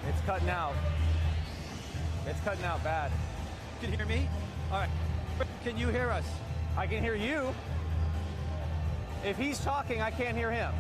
It's cutting out. It's cutting out bad. Can you hear me? All right. Can you hear us? I can hear you. If he's talking, I can't hear him.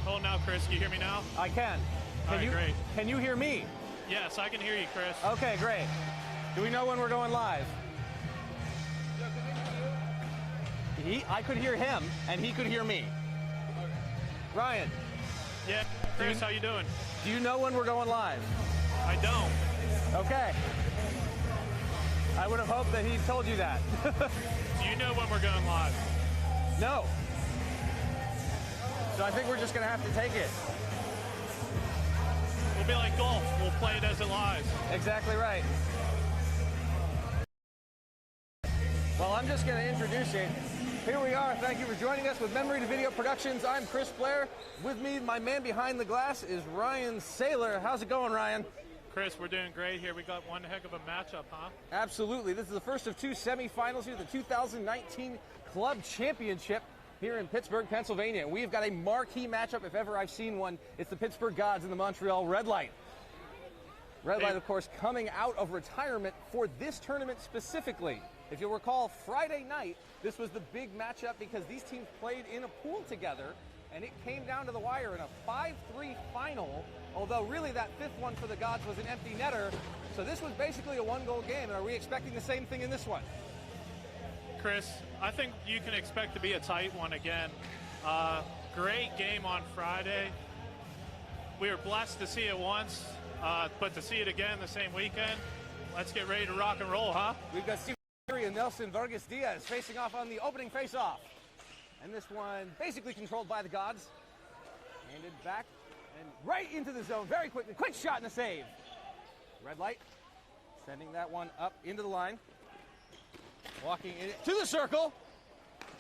Hold now, Chris. Can you hear me now? I can. Great. Can you hear me? Yes, I can hear you, Chris. Okay, great. Do we know when we're going live? I could hear him, and he could hear me. Ryan. Yeah, Chris, how you doing? Do you know when we're going live? I don't. Okay. I would have hoped that he told you that. Do you know when we're going live? No. So I think we're just going to have to take it. We'll be like golf. We'll play it as it lies. Exactly right. Well, I'm just going to introduce you. Here we are. Thank you for joining us with Memory to Video Productions. I'm Chris Blair. With me, my man behind the glass is Ryan Saylor. How's it going, Ryan? Chris, we're doing great here. We got one heck of a matchup, huh? Absolutely. This is the first of two semifinals here, the 2019 Club Championship here in Pittsburgh, Pennsylvania. We've got a marquee matchup, if ever I've seen one. It's the Pittsburgh Gods and the Montreal Red Light. Red Light, of course, coming out of retirement for this tournament specifically. If you'll recall, Friday night, this was the big matchup because these teams played in a pool together, and it came down to the wire in a 5-3 final, although really that fifth one for the Gods was an empty netter. So this was basically a one-goal game, and are we expecting the same thing in this one? Chris, I think you can expect to be a tight one again. Great game on Friday. We were blessed to see it once, but to see it again the same weekend, let's get ready to rock and roll, huh? We've got and Nelson Vargas Diaz facing off on the opening face-off. And this one basically controlled by the Gods. Handed back and right into the zone very quickly. Quick shot and a save. Red Light sending that one up into the line. Walking in to the circle.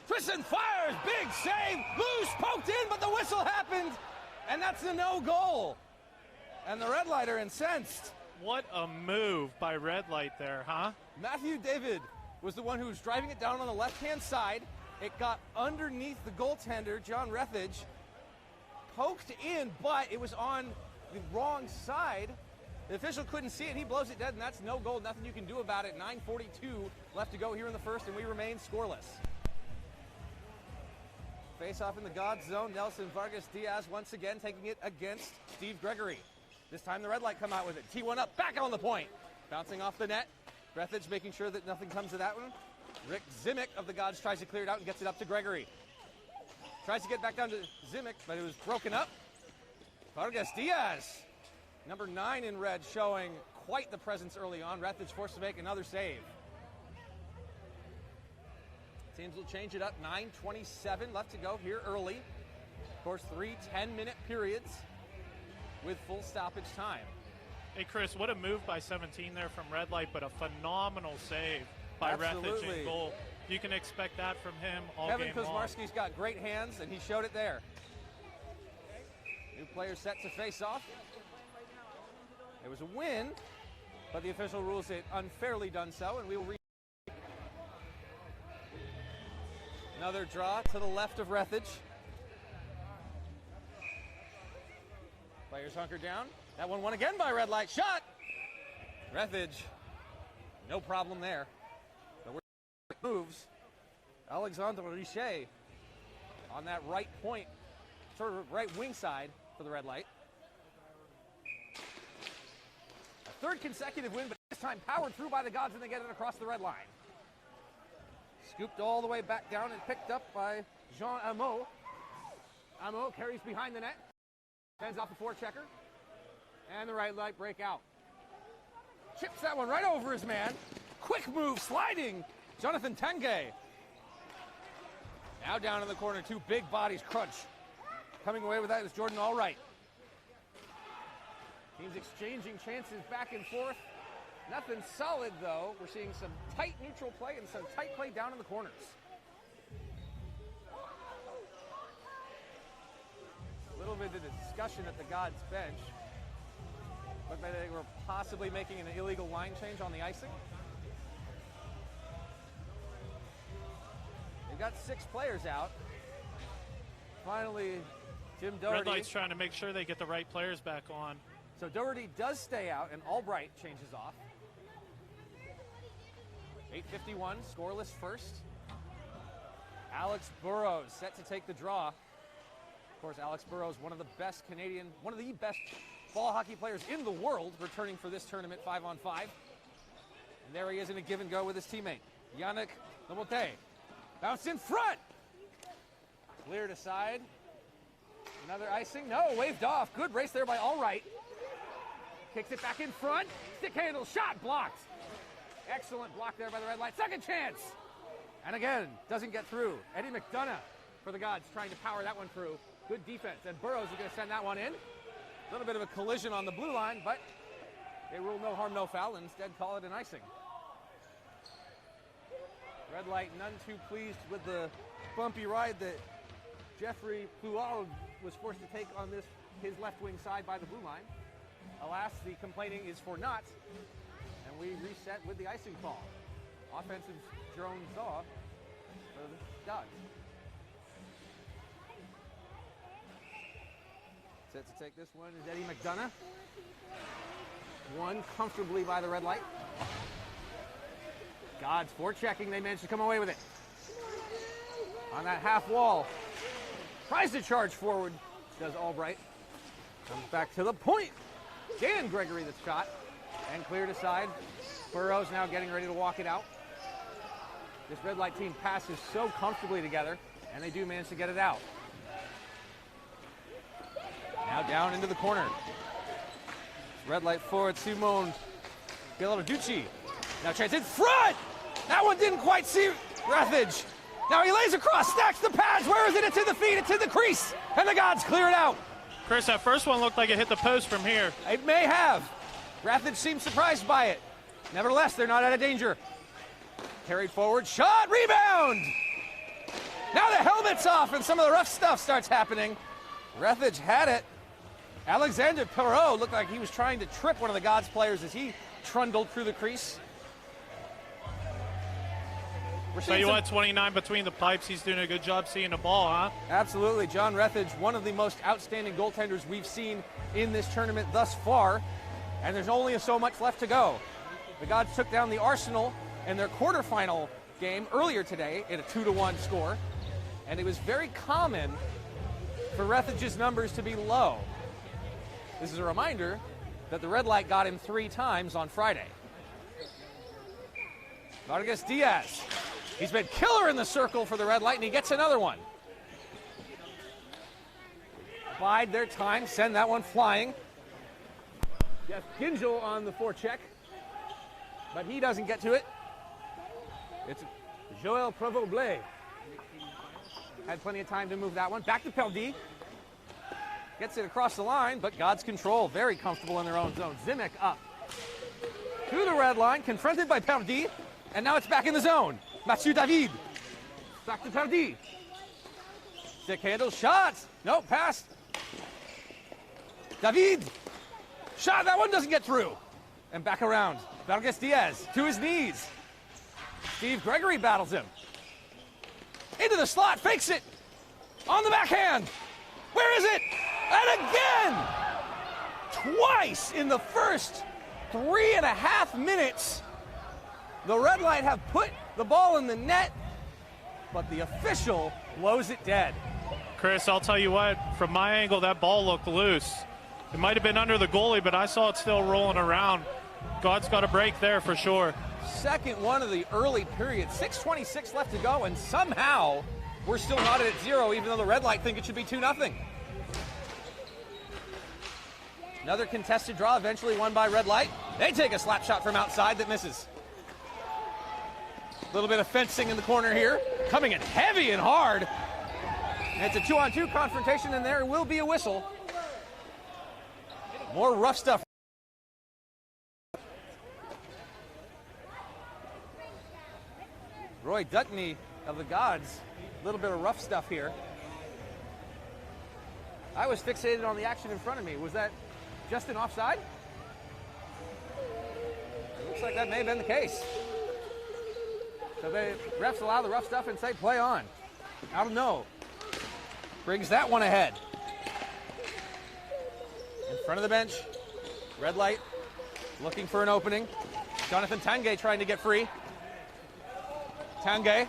Twists and fires. Big save. Loose. Poked in, but the whistle happened. And that's a no-goal. And the Red Light are incensed. What a move by Red Light there, huh? Matthew David was the one who was driving it down on the left-hand side. It got underneath the goaltender, John Rethage. Poked in, but it was on the wrong side. The official couldn't see it. He blows it dead, and that's no goal. Nothing you can do about it. 9:42 left to go here in the first, and we remain scoreless. Face-off in the Gods zone. Nelson Vargas Diaz once again taking it against Steve Gregory. This time the Red Light come out with it. T1 up, back on the point. Bouncing off the net. Rethage making sure that nothing comes of that one. Rick Zimick of the Gods tries to clear it out and gets it up to Gregory. Tries to get back down to Zimick, but it was broken up. Vargas Diaz, number 9 in red, showing quite the presence early on. Rethage forced to make another save. Teams will change it up. 9:27 left to go here early. Of course, 3 10-minute periods with full stoppage time. Hey, Chris, what a move by 17 there from Red Light, but a phenomenal save by Rethage in goal. You can expect that from him all Kevin game long. Kozmarski's got great hands, and he showed it there. New player set to face off. It was a win, but the official rules it unfairly done so, and we will another draw to the left of Rethage. Players hunker down. That one won again by Red Light. Shot! Rethage, no problem there. The moves. Alexandre Richet on that right point, sort of right wing side for the Red Light. A third consecutive win, but this time powered through by the Gods, and they get it across the red line. Scooped all the way back down and picked up by Jean Amo. Amo carries behind the net. Sends off the forechecker. And the Red Light break out. Chips that one right over his man. Quick move, sliding. Jonathan Tenge. Now down in the corner, 2 big bodies crunch. Coming away with that is Jordan Allwright. Teams exchanging chances back and forth. Nothing solid, though. We're seeing some tight neutral play and some tight play down in the corners. discussion at the Gods bench. Looked like they were possibly making an illegal line change on the icing. They've got 6 players out. Finally, Jim Doherty. Red Light's trying to make sure they get the right players back on. So Doherty does stay out, and Albright changes off. 8:51, scoreless first. Alex Burrows set to take the draw. Of course, Alex Burrows, one of the best ball hockey players in the world, returning for this tournament 5-on-5. And there he is in a give and go with his teammate, Yannick Lamotte. Bounce in front. Cleared aside. Another icing. No, waved off. Good race there by Albright. Kicks it back in front. Stick handle shot blocked. Excellent block there by the Red Light. Second chance. And again, doesn't get through. Eddie McDonough for the Gods trying to power that one through. Good defense. And Burrows is going to send that one in. A little bit of a collision on the blue line, but they rule no harm, no foul, and instead call it an icing. Red Light none too pleased with the bumpy ride that Jeffrey Foual was forced to take on his left wing side by the blue line. Alas, the complaining is for naught, and we reset with the icing call. Offensive drone saw for the Gods. Set to take this one is Eddie McDonough. Won comfortably by the Red Light. Gods forechecking, they managed to come away with it. On that half wall. Tries to charge forward, does Albright. Comes back to the point. Dan Gregory the shot. And cleared aside. Burrows now getting ready to walk it out. This Red Light team passes so comfortably together, and they do manage to get it out. Now down into the corner. Red Light forward, Simone Ghilarducci. Now chance in front! That one didn't quite see Rethage. Now he lays across, stacks the pads. Where is it? It's in the feet, it's in the crease. And the Gods clear it out. Chris, that first one looked like it hit the post from here. It may have. Rethage seemed surprised by it. Nevertheless, they're not out of danger. Carried forward, shot, rebound! Now the helmet's off and some of the rough stuff starts happening. Rethage had it. Alexander Perreault looked like he was trying to trip one of the Gods players as he trundled through the crease. Tell you what, 29 between the pipes. He's doing a good job seeing the ball, huh? Absolutely. John Rethage, one of the most outstanding goaltenders we've seen in this tournament thus far. And there's only so much left to go. The Gods took down the Arsenal in their quarterfinal game earlier today in a 2-1 score. And it was very common for Rethage's numbers to be low. This is a reminder that the Red Light got him 3 times on Friday. Vargas Diaz. He's been killer in the circle for the Red Light, and he gets another one. Bide their time, send that one flying. Jeff Gingell on the forecheck, but he doesn't get to it. It's Joël Provost-Blais. Had plenty of time to move that one. Back to Peldy. Gets it across the line, but Gods control. Very comfortable in their own zone. Zimek up to the red line, confronted by Peldy, and now it's back in the zone. Mathieu David. Back to Peldy. Stick handle, shots. Nope, pass. David. Shot, that one doesn't get through. And back around. Vargas Diaz to his knees. Steve Gregory battles him. Into the slot, fakes it. On the backhand. Where is it? And again! Twice in the first 3.5 minutes, the Red Light have put the ball in the net, but the official blows it dead. Chris, I'll tell you what, from my angle, that ball looked loose. It might have been under the goalie, but I saw it still rolling around. God's got a break there for sure. Second one of the early period. 6:26 left to go, and somehow we're still not at 0, even though the Red Light think it should be 2-0. Another contested draw, eventually won by Red Light. They take a slap shot from outside that misses. A little bit of fencing in the corner here. Coming in heavy and hard. And it's a 2-on-2 confrontation, and there will be a whistle. More rough stuff. Roy Dutney of the Gods. A little bit of rough stuff here. I was fixated on the action in front of me. Was that just an offside? It looks like that may have been the case. So the refs allow the rough stuff and say play on. I don't know. Brings that one ahead. In front of the bench, red light, looking for an opening. Jonathan Tanguay trying to get free. Tanguay,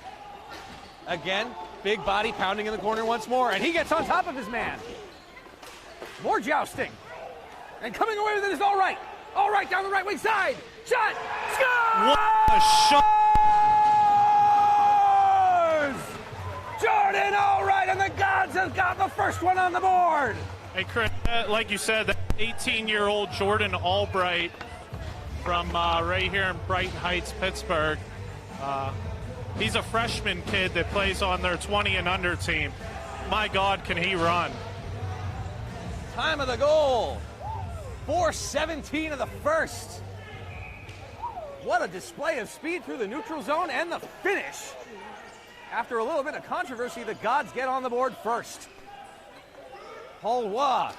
again, big body pounding in the corner once more, and he gets on top of his man. More jousting. And coming away with it is All Right. All Right down the right wing side. Shot! Score! What a shot! Jordan All Right, and the Gods have got the first one on the board. Hey, Chris, like you said, that 18-year-old Jordan Albright from right here in Brighton Heights, Pittsburgh. He's a freshman kid that plays on their 20 and under team. My God, can he run? Time of the goal. 4:17 of the first. What a display of speed through the neutral zone and the finish. After a little bit of controversy, the Gods get on the board first. Paul Waugh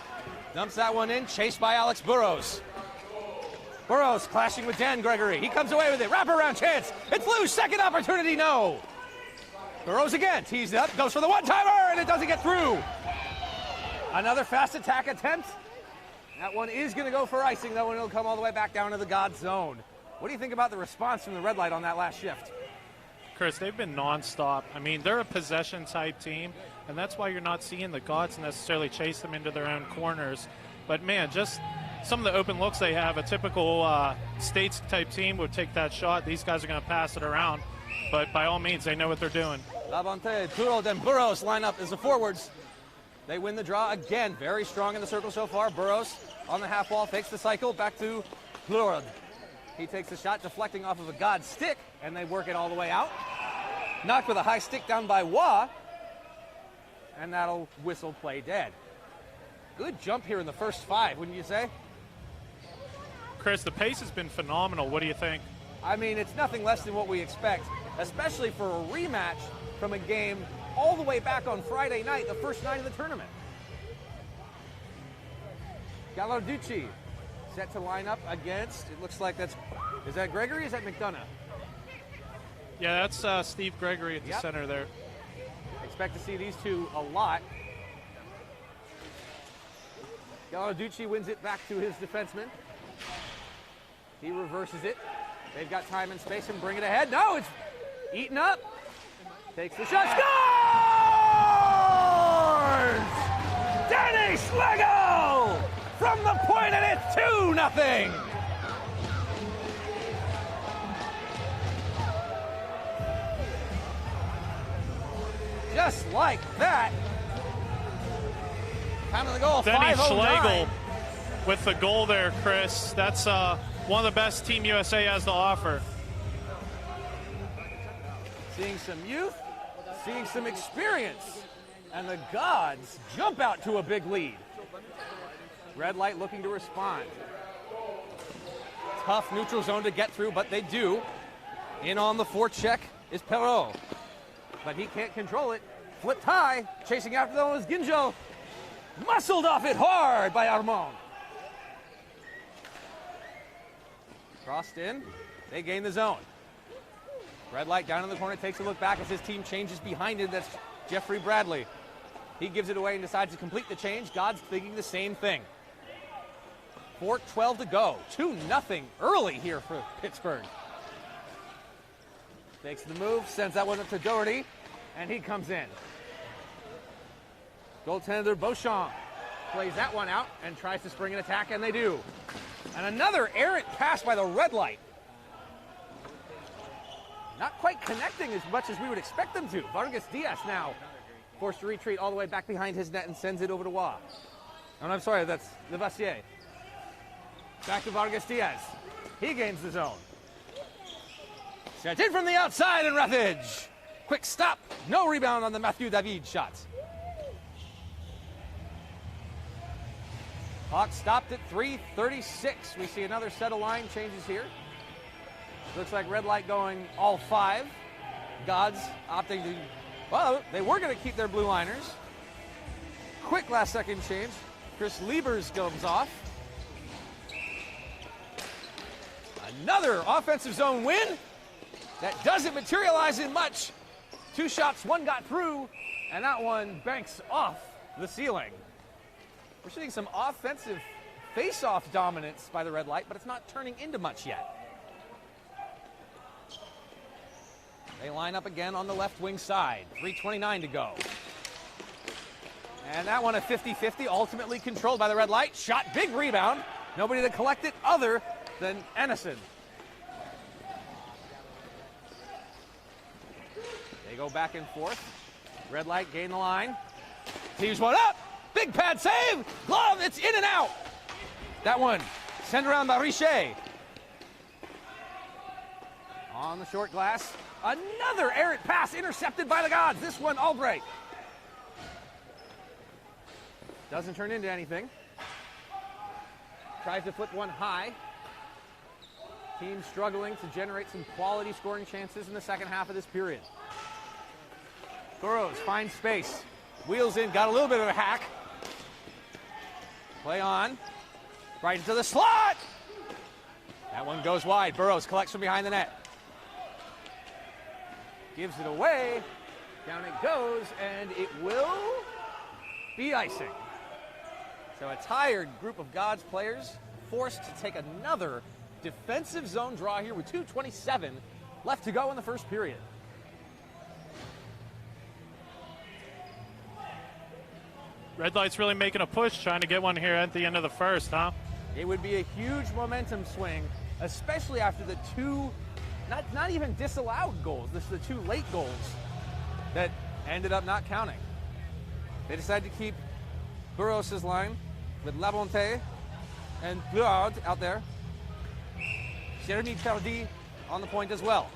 dumps that one in, chased by Alex Burrows. Burrows clashing with Dan Gregory. He comes away with it. Wraparound chance. It's loose. Second opportunity, no. Burrows again. Teased up. Goes for the one-timer, and it doesn't get through. Another fast attack attempt. That one is going to go for icing, though, and it'll come all the way back down to the God zone. What do you think about the response from the red light on that last shift? Chris, they've been nonstop. I mean, they're a possession-type team, and that's why you're not seeing the Gods necessarily chase them into their own corners. But, man, just some of the open looks they have, a typical States-type team would take that shot. These guys are going to pass it around. But by all means, they know what they're doing. Labonte, Turod, and Burrows line up as the forwards. They win the draw again. Very strong in the circle so far. Burrows on the half wall, takes the cycle back to Turod. He takes the shot, deflecting off of a God stick, and they work it all the way out. Knocked with a high stick down by Waugh, and that'll whistle play dead. Good jump here in the first five, wouldn't you say? Chris, the pace has been phenomenal. What do you think? I mean, it's nothing less than what we expect, especially for a rematch from a game all the way back on Friday night, the first night of the tournament. Gallarducci set to line up against, it looks like is that Gregory or is that McDonough? Yeah, that's Steve Gregory at the center there. Expect to see these two a lot. Gallarducci wins it back to his defenseman. He reverses it. They've got time and space and bring it ahead. No, it's eaten up. Takes the shot. Scores! Danny Schlegel from the point, and it's 2-0. Just like that. Time of the goal, Danny 5:09. Schlegel with the goal there, Chris. That's one of the best Team USA has to offer. Seeing some youth, seeing some experience, and the Gods jump out to a big lead. Red light looking to respond. Tough neutral zone to get through, but they do. In on the forecheck is Perrault, but he can't control it. Flipped high, chasing after them was Ginjo. Muscled off it hard by Armand. Crossed in, they gain the zone. Red light down in the corner, takes a look back as his team changes behind him. That's Jeffrey Bradley. He gives it away and decides to complete the change. God's thinking the same thing. 4:12 to go. 2-0 early here for Pittsburgh. Takes the move, sends that one up to Doherty, and he comes in. Goaltender Beauchamp plays that one out and tries to spring an attack, and they do. And another errant pass by the red light. Not quite connecting as much as we would expect them to. Vargas Diaz now forced to retreat all the way back behind his net and sends it over to Waugh. Oh, no, I'm sorry, that's Levassier. Back to Vargas Diaz. He gains the zone. Sent in from the outside, and Rutledge. Quick stop. No rebound on the Matthew David shot. Hawks stopped at 3:36. We see another set of line changes here. Looks like red light going all five. Gods opting to, well, they were going to keep their blue liners. quick last-second change. Chris Liebers comes off. Another offensive zone win. That doesn't materialize in much. 2 shots, 1 got through, and that one banks off the ceiling. We're seeing some offensive face-off dominance by the red light, but it's not turning into much yet. They line up again on the left wing side. 3:29 to go. And that one a 50-50, ultimately controlled by the red light. Shot, big rebound. Nobody to collect it other than Ennison. They go back and forth. Red light gain the line. Teams one up. Big pad save. Glove, it's in and out. That one sent around by Richer. On the short glass. Another errant pass intercepted by the gods. This one, Albright. Doesn't turn into anything. Tries to flip one high. Team struggling to generate some quality scoring chances in the second half of this period. Burrows finds space. Wheels in, got a little bit of a hack. Play on. Right into the slot. That one goes wide. Burrows collects from behind the net. Gives it away. Down it goes, and it will be icing. So a tired group of Gods players forced to take another defensive zone draw here with 2:27 left to go in the first period. Red Light's really making a push, trying to get one here at the end of the first, huh? It would be a huge momentum swing, especially after the 2, not even disallowed goals. This is the 2 late goals that ended up not counting. They decided to keep Burrows' line with Labonte and Bleuard out there. Jeremy Tardy on the point as well,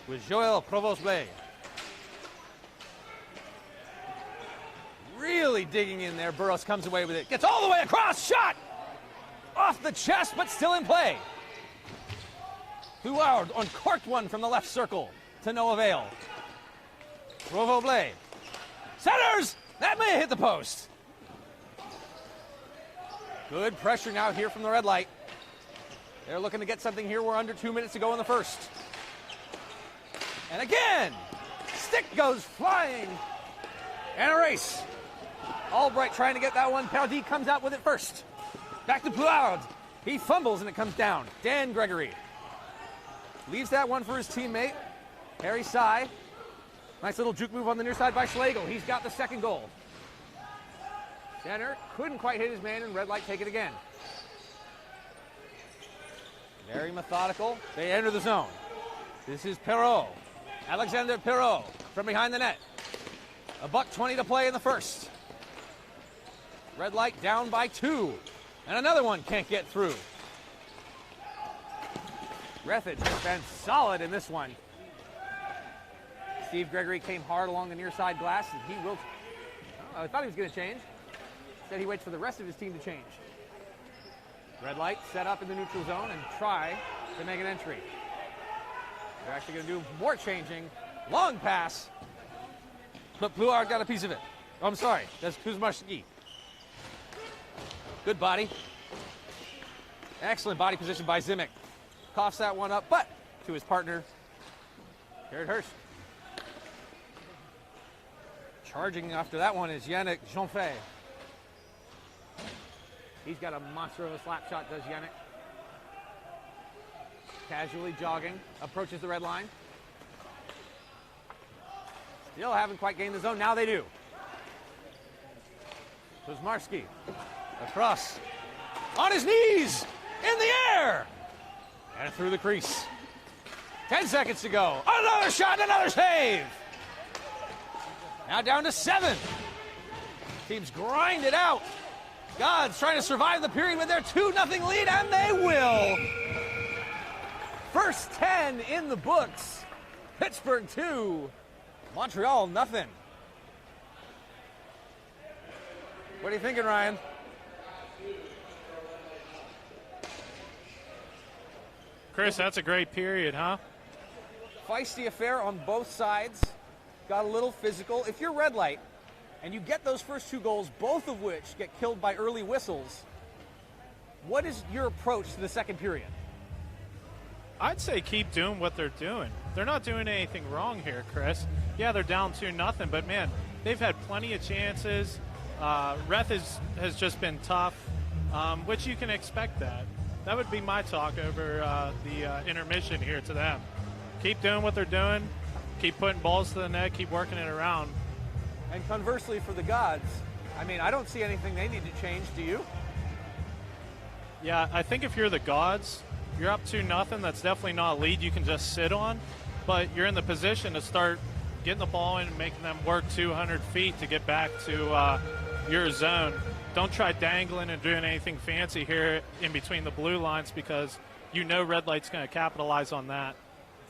with Joël Provost-Blay. Really digging in there. Burrows comes away with it. Gets all the way across. Shot! Off the chest, but still in play. Bleuard uncorked one from the left circle to no avail. Provost-Blay. Centers! That may have hit the post. Good pressure now here from the red light. They're looking to get something here. We're under 2 minutes to go in the first. And again, stick goes flying. And a race. Albright trying to get that one. Pardee comes out with it first. Back to Bleuard. He fumbles and it comes down. Dan Gregory leaves that one for his teammate, Harry Sy. Nice little juke move on the near side by Schlegel. He's got the second goal. Center couldn't quite hit his man, and red light take it again. Very methodical. They enter the zone. This is Perrault. Alexander Perrault from behind the net. $1:20 to play in the first. Red light down by 2. And another one can't get through. Rethage has been solid in this one. Steve Gregory came hard along the near side glass, and he will. I thought he was going to change. Instead, he waits for the rest of his team to change. Red light set up in the neutral zone and try to make an entry. They're actually going to do more changing. Long pass. But Bleuard got a piece of it. Oh, I'm sorry. That's Kuzmarski. Good body. Excellent body position by Zimic. Coughs that one up, but to his partner, Jared Hurst. Charging after that one is Yannick Jeanfay. He's got a monster of a slap shot, does Yannick. Casually jogging, approaches the red line. Still haven't quite gained the zone. Now they do. Kuzmarski across. On his knees. In the air. And through the crease. 10 seconds to go. Another shot, another save. Now down to 7. Teams grind it out. Gods trying to survive the period with their 2-0 lead, and they will. First 10 in the books. Pittsburgh 2, Montreal nothing. What are you thinking, Ryan? Chris, that's a great period, huh? Feisty affair on both sides. Got a little physical. If you're red light, and you get those first 2 goals, both of which get killed by early whistles. What is your approach to the second period? I'd say keep doing what they're doing. They're not doing anything wrong here, Chris. Yeah, they're down 2-0, but man, they've had plenty of chances. Ref has just been tough, which you can expect that. That would be my talk over the intermission here to them. Keep doing what they're doing. Keep putting balls to the net. Keep working it around. And conversely for the Gods, I mean, I don't see anything they need to change. Do you? Yeah, I think if you're the Gods, you're up 2-0. That's definitely not a lead you can just sit on. But you're in the position to start getting the ball in and making them work 200 feet to get back to your zone. Don't try dangling and doing anything fancy here in between the blue lines, because you know Red Light's going to capitalize on that.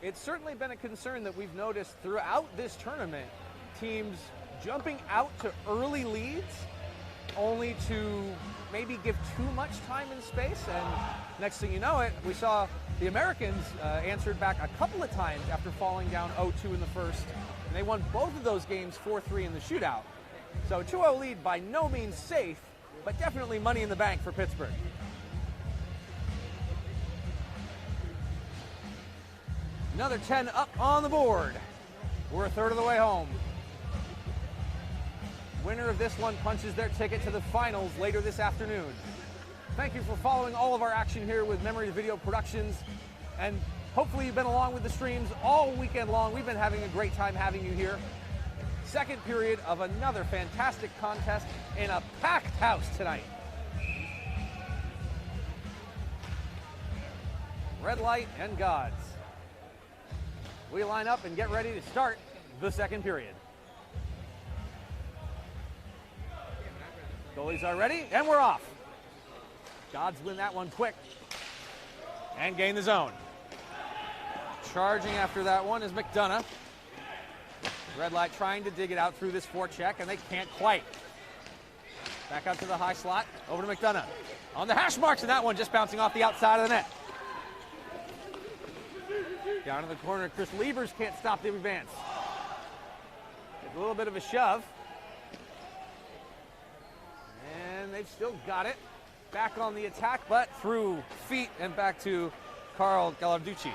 It's certainly been a concern that we've noticed throughout this tournament, teams jumping out to early leads only to maybe give too much time and space, and next thing you know it, we saw the Americans answered back a couple of times after falling down 0-2 in the first, and they won both of those games 4-3 in the shootout. So 2-0 lead by no means safe, but definitely money in the bank for Pittsburgh. Another 10 up on the board. We're a third of the way home. Winner of this one punches their ticket to the finals later this afternoon. Thank you for following all of our action here with Memory Video Productions, and hopefully you've been along with the streams all weekend long. We've been having a great time having you here. Second period of another fantastic contest in a packed house tonight. Red Light and Gods. We line up and get ready to start the second period. Goalies are ready, and we're off. Gods win that one quick and gain the zone. Charging after that one is McDonough. Red Light trying to dig it out through this forecheck, and they can't quite. Back out to the high slot, over to McDonough. On the hash marks, and that one just bouncing off the outside of the net. Down in the corner, Chris Liebers can't stop the advance. It's a little bit of a shove. And they've still got it. Back on the attack, but through feet and back to Carl Gallarducci.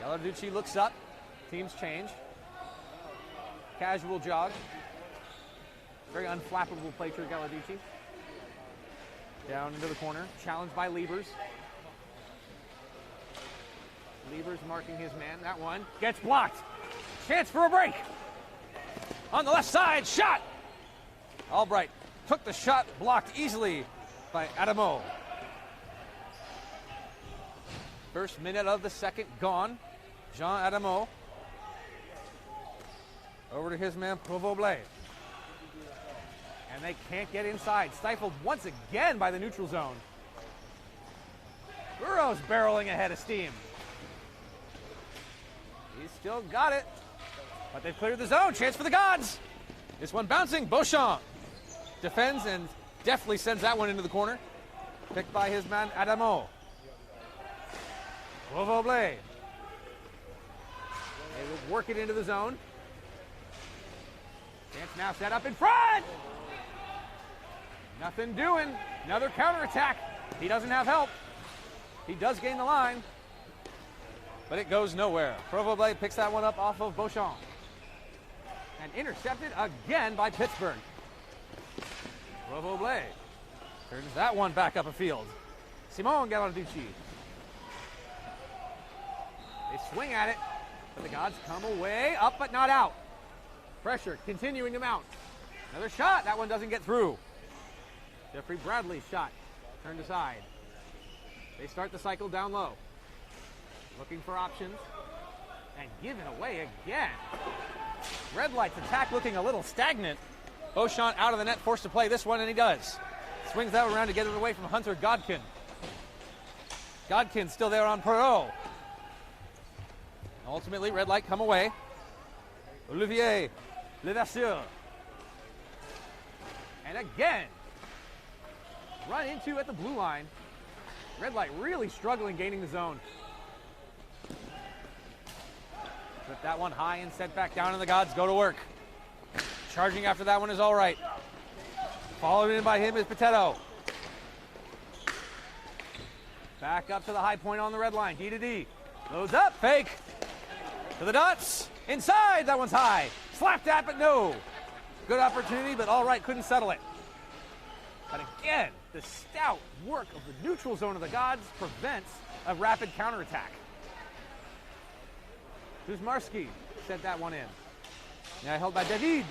Gallarducci looks up. Teams change. Casual jog. Very unflappable play for Gallarducci. Down into the corner. Challenged by Liebers. Liebers marking his man. That one gets blocked. Chance for a break. On the left side, shot. Albright took the shot, blocked easily by Adamo. First minute of the second gone. Jean Adamo. Over to his man, Provoblé. And they can't get inside. Stifled once again by the neutral zone. Burrow's barreling ahead of steam. He's still got it. But they've cleared the zone. Chance for the Gods. This one bouncing. Beauchamp defends and deftly sends that one into the corner. Picked by his man, Adamo. Provoblé. They would work it into the zone. Chance now set up in front. Nothing doing. Another counterattack. He doesn't have help. He does gain the line, but it goes nowhere. Provoblé picks that one up off of Beauchamp. And intercepted again by Pittsburgh. Provoblé turns that one back up a field. Simon Gallarducci. They swing at it, but the Gods come away, up but not out. Pressure continuing to mount. Another shot. That one doesn't get through. Jeffrey Bradley's shot turned aside. They start the cycle down low. Looking for options. And given away again. Red Light's attack looking a little stagnant. Beauchamp out of the net, forced to play this one, and he does. Swings that one around to get it away from Hunter Godkin. Godkin still there on Perot. Ultimately, Red Light come away. Olivier Levasseur. And again, run into at the blue line. Red Light really struggling gaining the zone. Put that one high and set back down, and the Gods go to work. Charging after that one is all right. Followed in by him is Potato. Back up to the high point on the red line. D to D. Loads up. Fake. To the dots. Inside. That one's high. Slapped at, but no. Good opportunity, but all right. Couldn't settle it. But again, the stout work of the neutral zone of the Gods prevents a rapid counterattack. Kuzmarski sent that one in. Now held by David.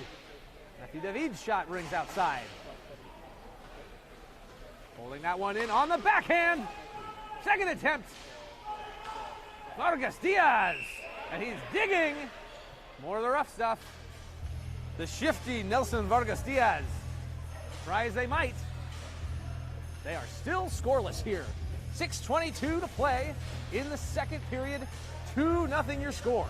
Matthew David's shot rings outside. Holding that one in on the backhand. Second attempt. Vargas Diaz. And he's digging. More of the rough stuff. The shifty Nelson Vargas Diaz. Try as they might. They are still scoreless here. 6:22 to play in the second period. 2-0 your score.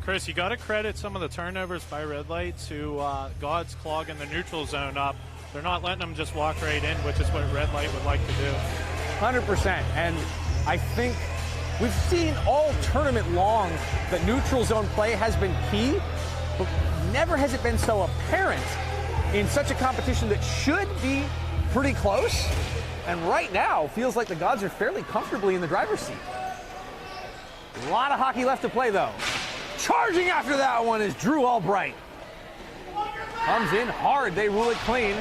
Chris, you got to credit some of the turnovers by Red Light to Gods clogging the neutral zone up. They're not letting them just walk right in, which is what Red Light would like to do. 100%. And I think we've seen all tournament long that neutral zone play has been key, but never has it been so apparent in such a competition that should be pretty close. And right now, feels like the Gods are fairly comfortably in the driver's seat. A lot of hockey left to play, though. Charging after that one is Drew Albright. Comes in hard. They rule it clean.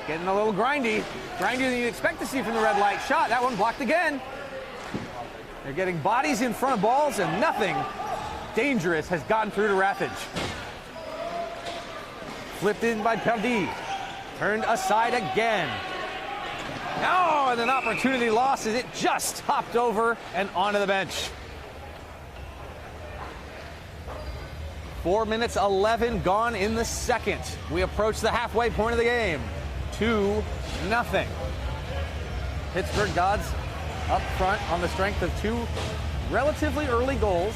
Getting a little grindy. Grindier than you'd expect to see from the red light. Shot. That one blocked again. They're getting bodies in front of balls, and nothing dangerous has gotten through to Rathage. Flipped in by Perdi. Turned aside again. Oh, and an opportunity lost as it just hopped over and onto the bench. 4 minutes 11 gone in the second. We approach the halfway point of the game. 2-0. Pittsburgh Gods up front on the strength of two relatively early goals.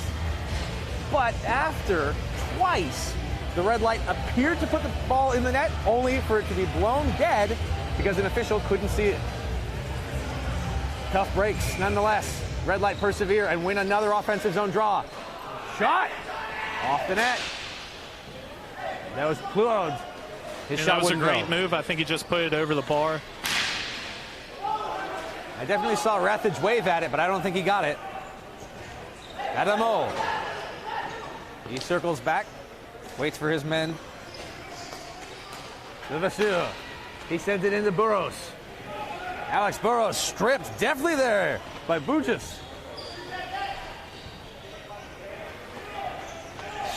But after twice, the red light appeared to put the ball in the net, only for it to be blown dead because an official couldn't see it. Tough breaks, nonetheless. Red light persevere and win another offensive zone draw. Shot! Off the net. That was Claude. His shot was a great go. move. I think he just put it over the bar. I definitely saw Rathage wave at it, but I don't think he got it. Adamo. He circles back, waits for his men. Levasseur. He sends it into Burrows. Alex Burrows stripped, definitely there by Bujas.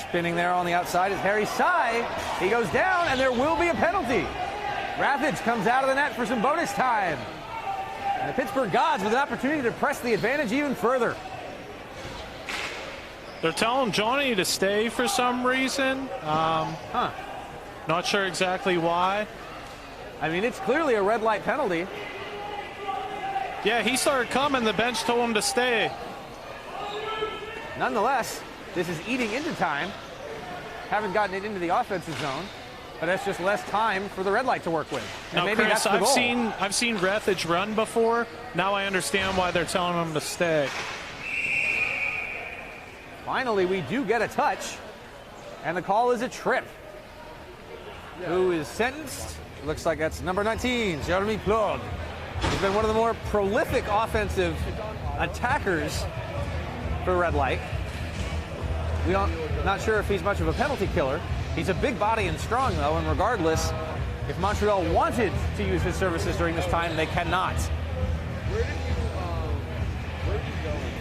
Spinning there on the outside is Harry Sy. He goes down, and there will be a penalty. Rathage comes out of the net for some bonus time. And the Pittsburgh Gods with an opportunity to press the advantage even further. They're telling Johnny to stay for some reason. Not sure exactly why. I mean, it's clearly a red light penalty. Yeah, he started coming. The bench told him to stay. Nonetheless, this is eating into time. Haven't gotten it into the offensive zone, but that's just less time for the red light to work with. And now, maybe Chris, that's the goal. I've seen Rathage run before. Now I understand why they're telling him to stay. Finally, we do get a touch, and the call is a trip. Who is sentenced? Looks like that's number 19, Jeremy Claude. He's been one of the more prolific offensive attackers for Red Light. Not sure if he's much of a penalty killer. He's a big body and strong, though, and regardless, if Montreal wanted to use his services during this time, they cannot. Where did you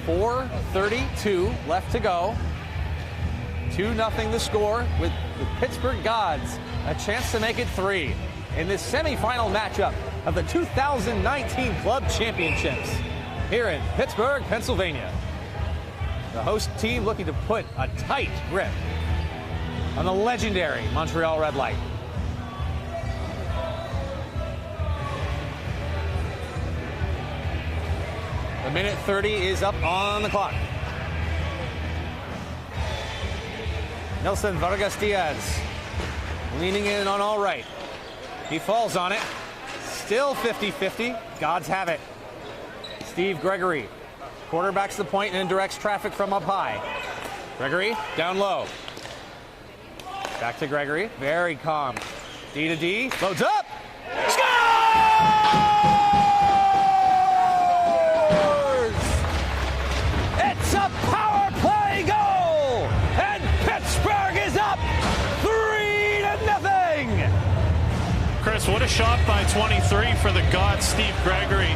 go? 4:32 left to go. 2-0 the score, with the Pittsburgh Gods a chance to make it 3 in this semifinal matchup of the 2019 Club Championships here in Pittsburgh, Pennsylvania. The host team looking to put a tight grip on the legendary Montreal Red Light. The minute 30 is up on the clock. Nelson Vargas Diaz leaning in on all right. He falls on it. Still 50-50. Gods have it. Steve Gregory quarterbacks the point and directs traffic from up high. Gregory down low. Back to Gregory. Very calm. D to D. Loads up. Scores! It's a power play goal! And Pittsburgh is up 3-0! Chris, what a shot by 23 for the God, Steve Gregory.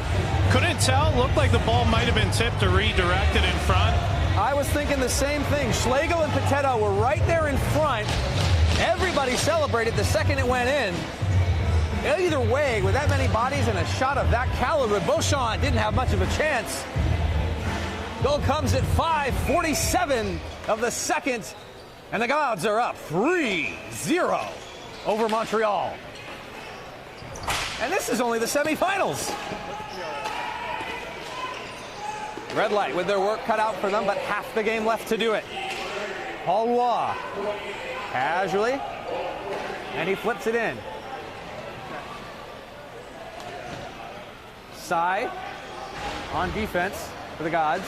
Couldn't tell. Looked like the ball might have been tipped or redirected in front. I was thinking the same thing. Schlegel and Potato were right there in front. Everybody celebrated the second it went in. Either way, with that many bodies and a shot of that caliber, Beauchamp didn't have much of a chance. Goal comes at 5:47 of the second, and the Gods are up 3-0 over Montreal. And this is only the semifinals. Red Light with their work cut out for them, but half the game left to do it. Paul Roy, casually, and he flips it in. Sai on defense for the Gods.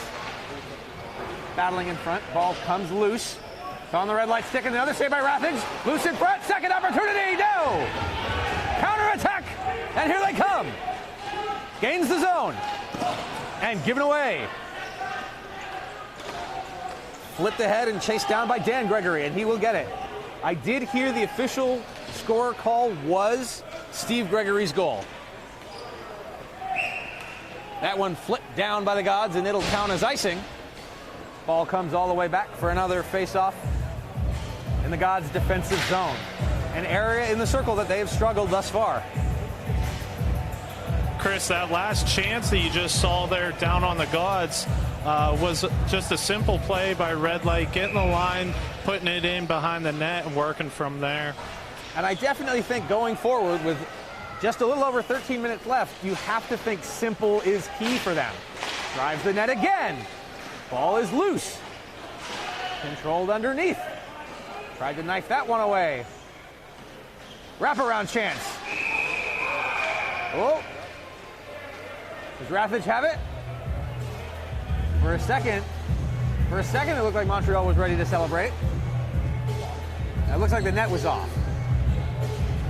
Battling in front. Ball comes loose. It's on the Red Light stick, and the other save by Rathage. Loose in front. Second opportunity. No! Counter-attack. And here they come. Gains the zone. And given away. Flipped ahead and chased down by Dan Gregory, and he will get it. I did hear the official score call was Steve Gregory's goal. That one flipped down by the Gods, and it'll count as icing. Ball comes all the way back for another face-off in the Gods' defensive zone. An area in the circle that they have struggled thus far. Chris, that last chance that you just saw there down on the Gods was just a simple play by Red Light, getting the line, putting it in behind the net, and working from there. And I definitely think going forward with just a little over 13 minutes left, you have to think simple is key for them. Drives the net again. Ball is loose. Controlled underneath. Tried to knife that one away. Wraparound chance. Oh. Does Rathage have it? For a second, it looked like Montreal was ready to celebrate. It looks like the net was off.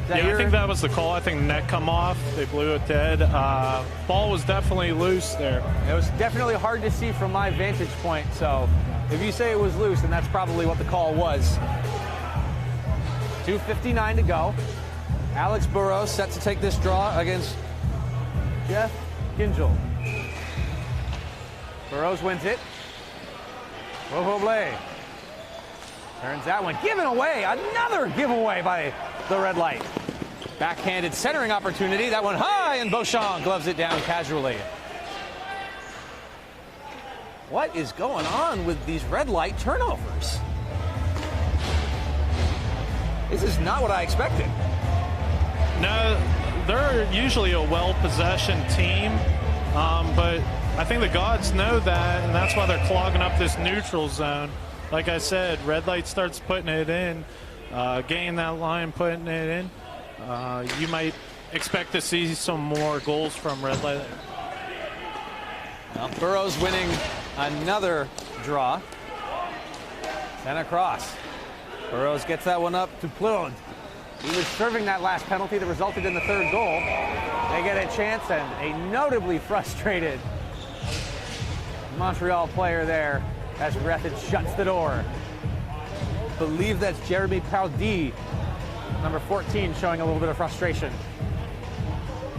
Yeah, I think that was the call. I think net come off. They blew it dead. Ball was definitely loose there. It was definitely hard to see from my vantage point. So if you say it was loose, then that's probably what the call was. 2:59 to go. Alex Burrows set to take this draw against Jeff Gingell. Burrows wins it. Wohoble turns that one. Given away. Another giveaway by the Red Light. Backhanded centering opportunity. That one high, and Beauchamp gloves it down casually. What is going on with these Red Light turnovers? This is not what I expected. No, they're usually a well-possessioned team, but I think the Gods know that, and that's why they're clogging up this neutral zone. Like I said, Red Light starts putting it in, gaining that line, putting it in. You might expect to see some more goals from Red Light. Well, Burrows winning another draw. Sent across. Burrows gets that one up to Plund. He was serving that last penalty that resulted in the third goal. They get a chance, and a notably frustrated Montreal player there as Rathage shuts the door. I believe that's Jeremy Pardee, number 14, showing a little bit of frustration.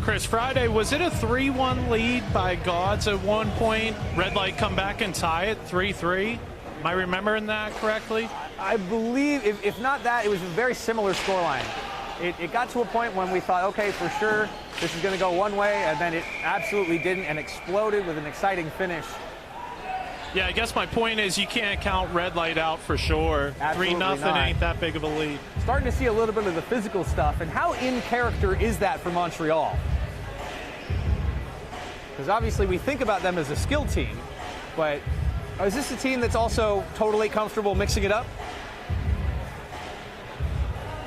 Chris, Friday, was it a 3-1 lead by Gods at one point? Red Light come back and tie it 3-3? Am I remembering that correctly? I believe, if not that, it was a very similar scoreline. It got to a point when we thought, okay, for sure, this is going to go one way, and then it absolutely didn't and exploded with an exciting finish. Yeah, I guess my point is you can't count Red Light out for sure. 3-0 ain't that big of a lead. Starting to see a little bit of the physical stuff, and how in character is that for Montreal? Because obviously we think about them as a skill team, but is this a team that's also totally comfortable mixing it up?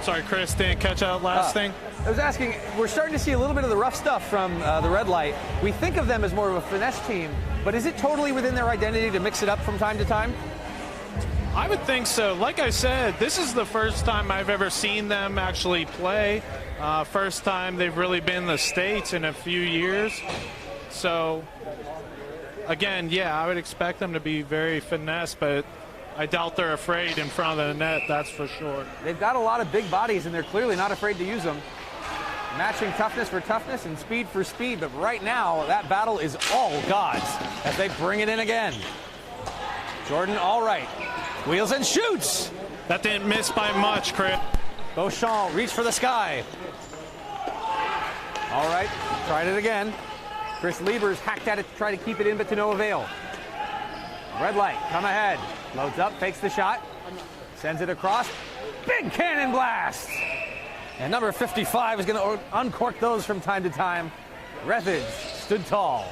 Sorry, Chris, didn't catch that last thing. I was asking, we're starting to see a little bit of the rough stuff from the Red Light. We think of them as more of a finesse team, but is it totally within their identity to mix it up from time to time? I would think so. Like I said, this is the first time I've ever seen them actually play. First time they've really been in the States in a few years. So, again, yeah, I would expect them to be very finesse, but I doubt they're afraid in front of the net, that's for sure. They've got a lot of big bodies, and they're clearly not afraid to use them. Matching toughness for toughness and speed for speed, but right now, that battle is all Gods as they bring it in again. Jordan, all right. Wheels and shoots. That didn't miss by much, Chris. Beauchamp reach for the sky. All right, tried it again. Chris Lieber's hacked at it to try to keep it in, but to no avail. Red light, come ahead. Loads up, fakes the shot. Sends it across. Big cannon blast. And number 55 is going to uncork those from time to time. Rethage stood tall.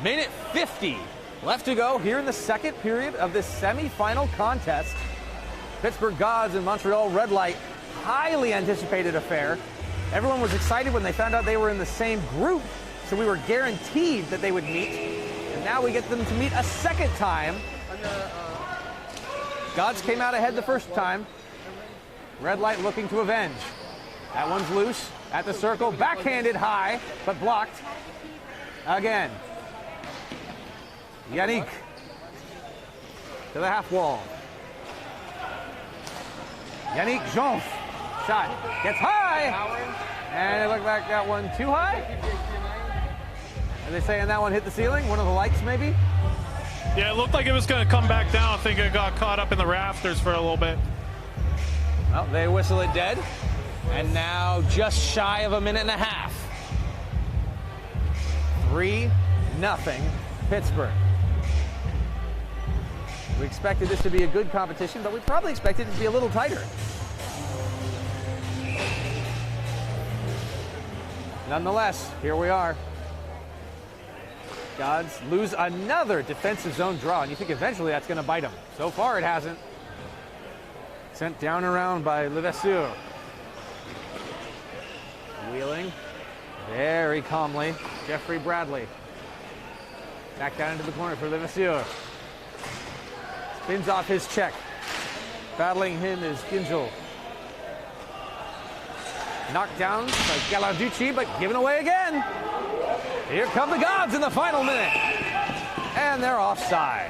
Minute 50 left to go here in the second period of this semifinal contest. Pittsburgh Gods and Montreal Red Light, highly anticipated affair. Everyone was excited when they found out they were in the same group, so we were guaranteed that they would meet. And now we get them to meet a second time. Gods came out ahead the first time. Red Light looking to avenge. That one's loose at the circle, backhanded high, but blocked. Again. Yannick to the half wall. Yannick Jonf. Shot gets high. And it looked like that one too high. Are they saying that one hit the ceiling? One of the lights, maybe? Yeah, it looked like it was going to come back down. I think it got caught up in the rafters for a little bit. Well, they whistle it dead. And now just shy of a minute and a half. 3-0 Pittsburgh. We expected this to be a good competition, but we probably expected it to be a little tighter. Nonetheless, here we are. Gods lose another defensive zone draw, and you think eventually that's going to bite them. So far it hasn't. Sent down around by Levasseur. Wheeling very calmly. Jeffrey Bradley. Back down into the corner for Levasseur. Spins off his check. Battling him is Ginzel. Knocked down by Gallarducci, but given away again. Here come the Gods in the final minute. And they're offside.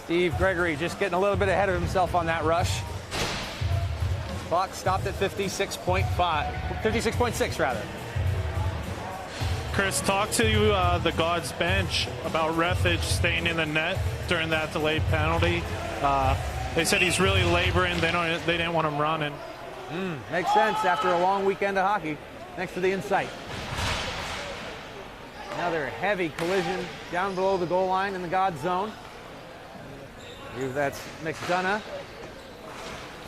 Steve Gregory just getting a little bit ahead of himself on that rush. Clock stopped at 56.6 rather. Chris, talk to the Gods bench about Rethage staying in the net during that delayed penalty. They said he's really laboring. They didn't want him running. Makes sense after a long weekend of hockey. Thanks for the insight. Another heavy collision down below the goal line in the God zone. I believe that's McDonough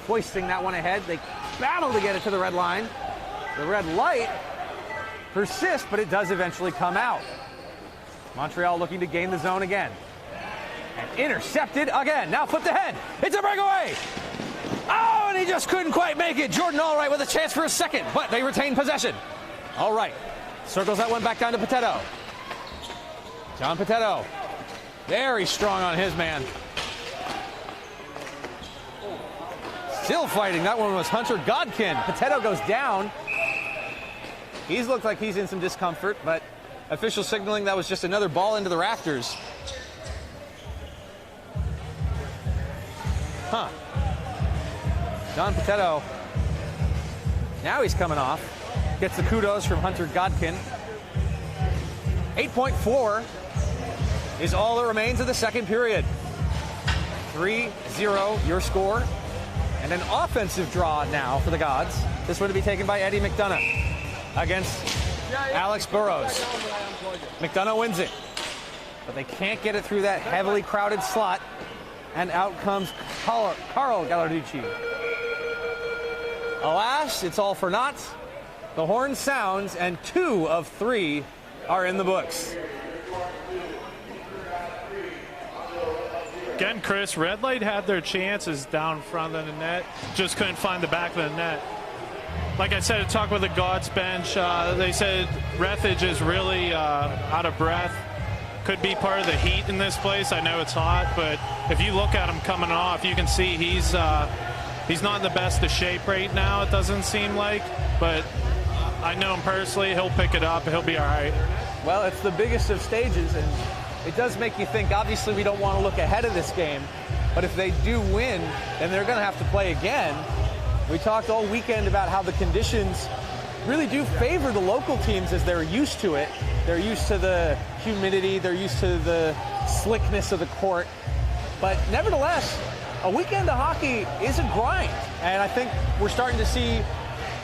hoisting that one ahead. They battle to get it to the red line. The red light persists, but it does eventually come out. Montreal looking to gain the zone again. And intercepted again. Now flipped ahead. It's a breakaway. Oh, and he just couldn't quite make it. Jordan Allwright with a chance for a second, but they retain possession. All right. Circles that one back down to Potato. John Potato. Very strong on his man. Still fighting. That one was Hunter Godkin. Potato goes down. He's looked like he's in some discomfort, but official signaling that was just another ball into the rafters. Huh. John Potato. Now he's coming off. Gets the kudos from Hunter Godkin. 8.4 is all that remains of the second period. 3-0 your score. And an offensive draw now for the Gods. This one to be taken by Eddie McDonough against Alex Burrows. McDonough wins it. But they can't get it through that heavily crowded slot. And out comes Carl Gallarducci. Alas, it's all for naught. The horn sounds, and 2 of 3 are in the books. Again, Chris, Red Light had their chances down front of the net. Just couldn't find the back of the net. Like I said, I talked with the Gods bench. They said Rethage is really out of breath. could be part of the heat in this place. I know it's hot, but if you look at him coming off, you can see he's not in the best of shape right now, it doesn't seem like. But I know him personally. He'll pick it up. He'll be all right. Well, it's the biggest of stages, and it does make you think, obviously we don't want to look ahead of this game, but if they do win, then they're going to have to play again. We talked all weekend about how the conditions really do favor the local teams as they're used to it. They're used to the humidity, they're used to the slickness of the court. But nevertheless, a weekend of hockey is a grind, and I think we're starting to see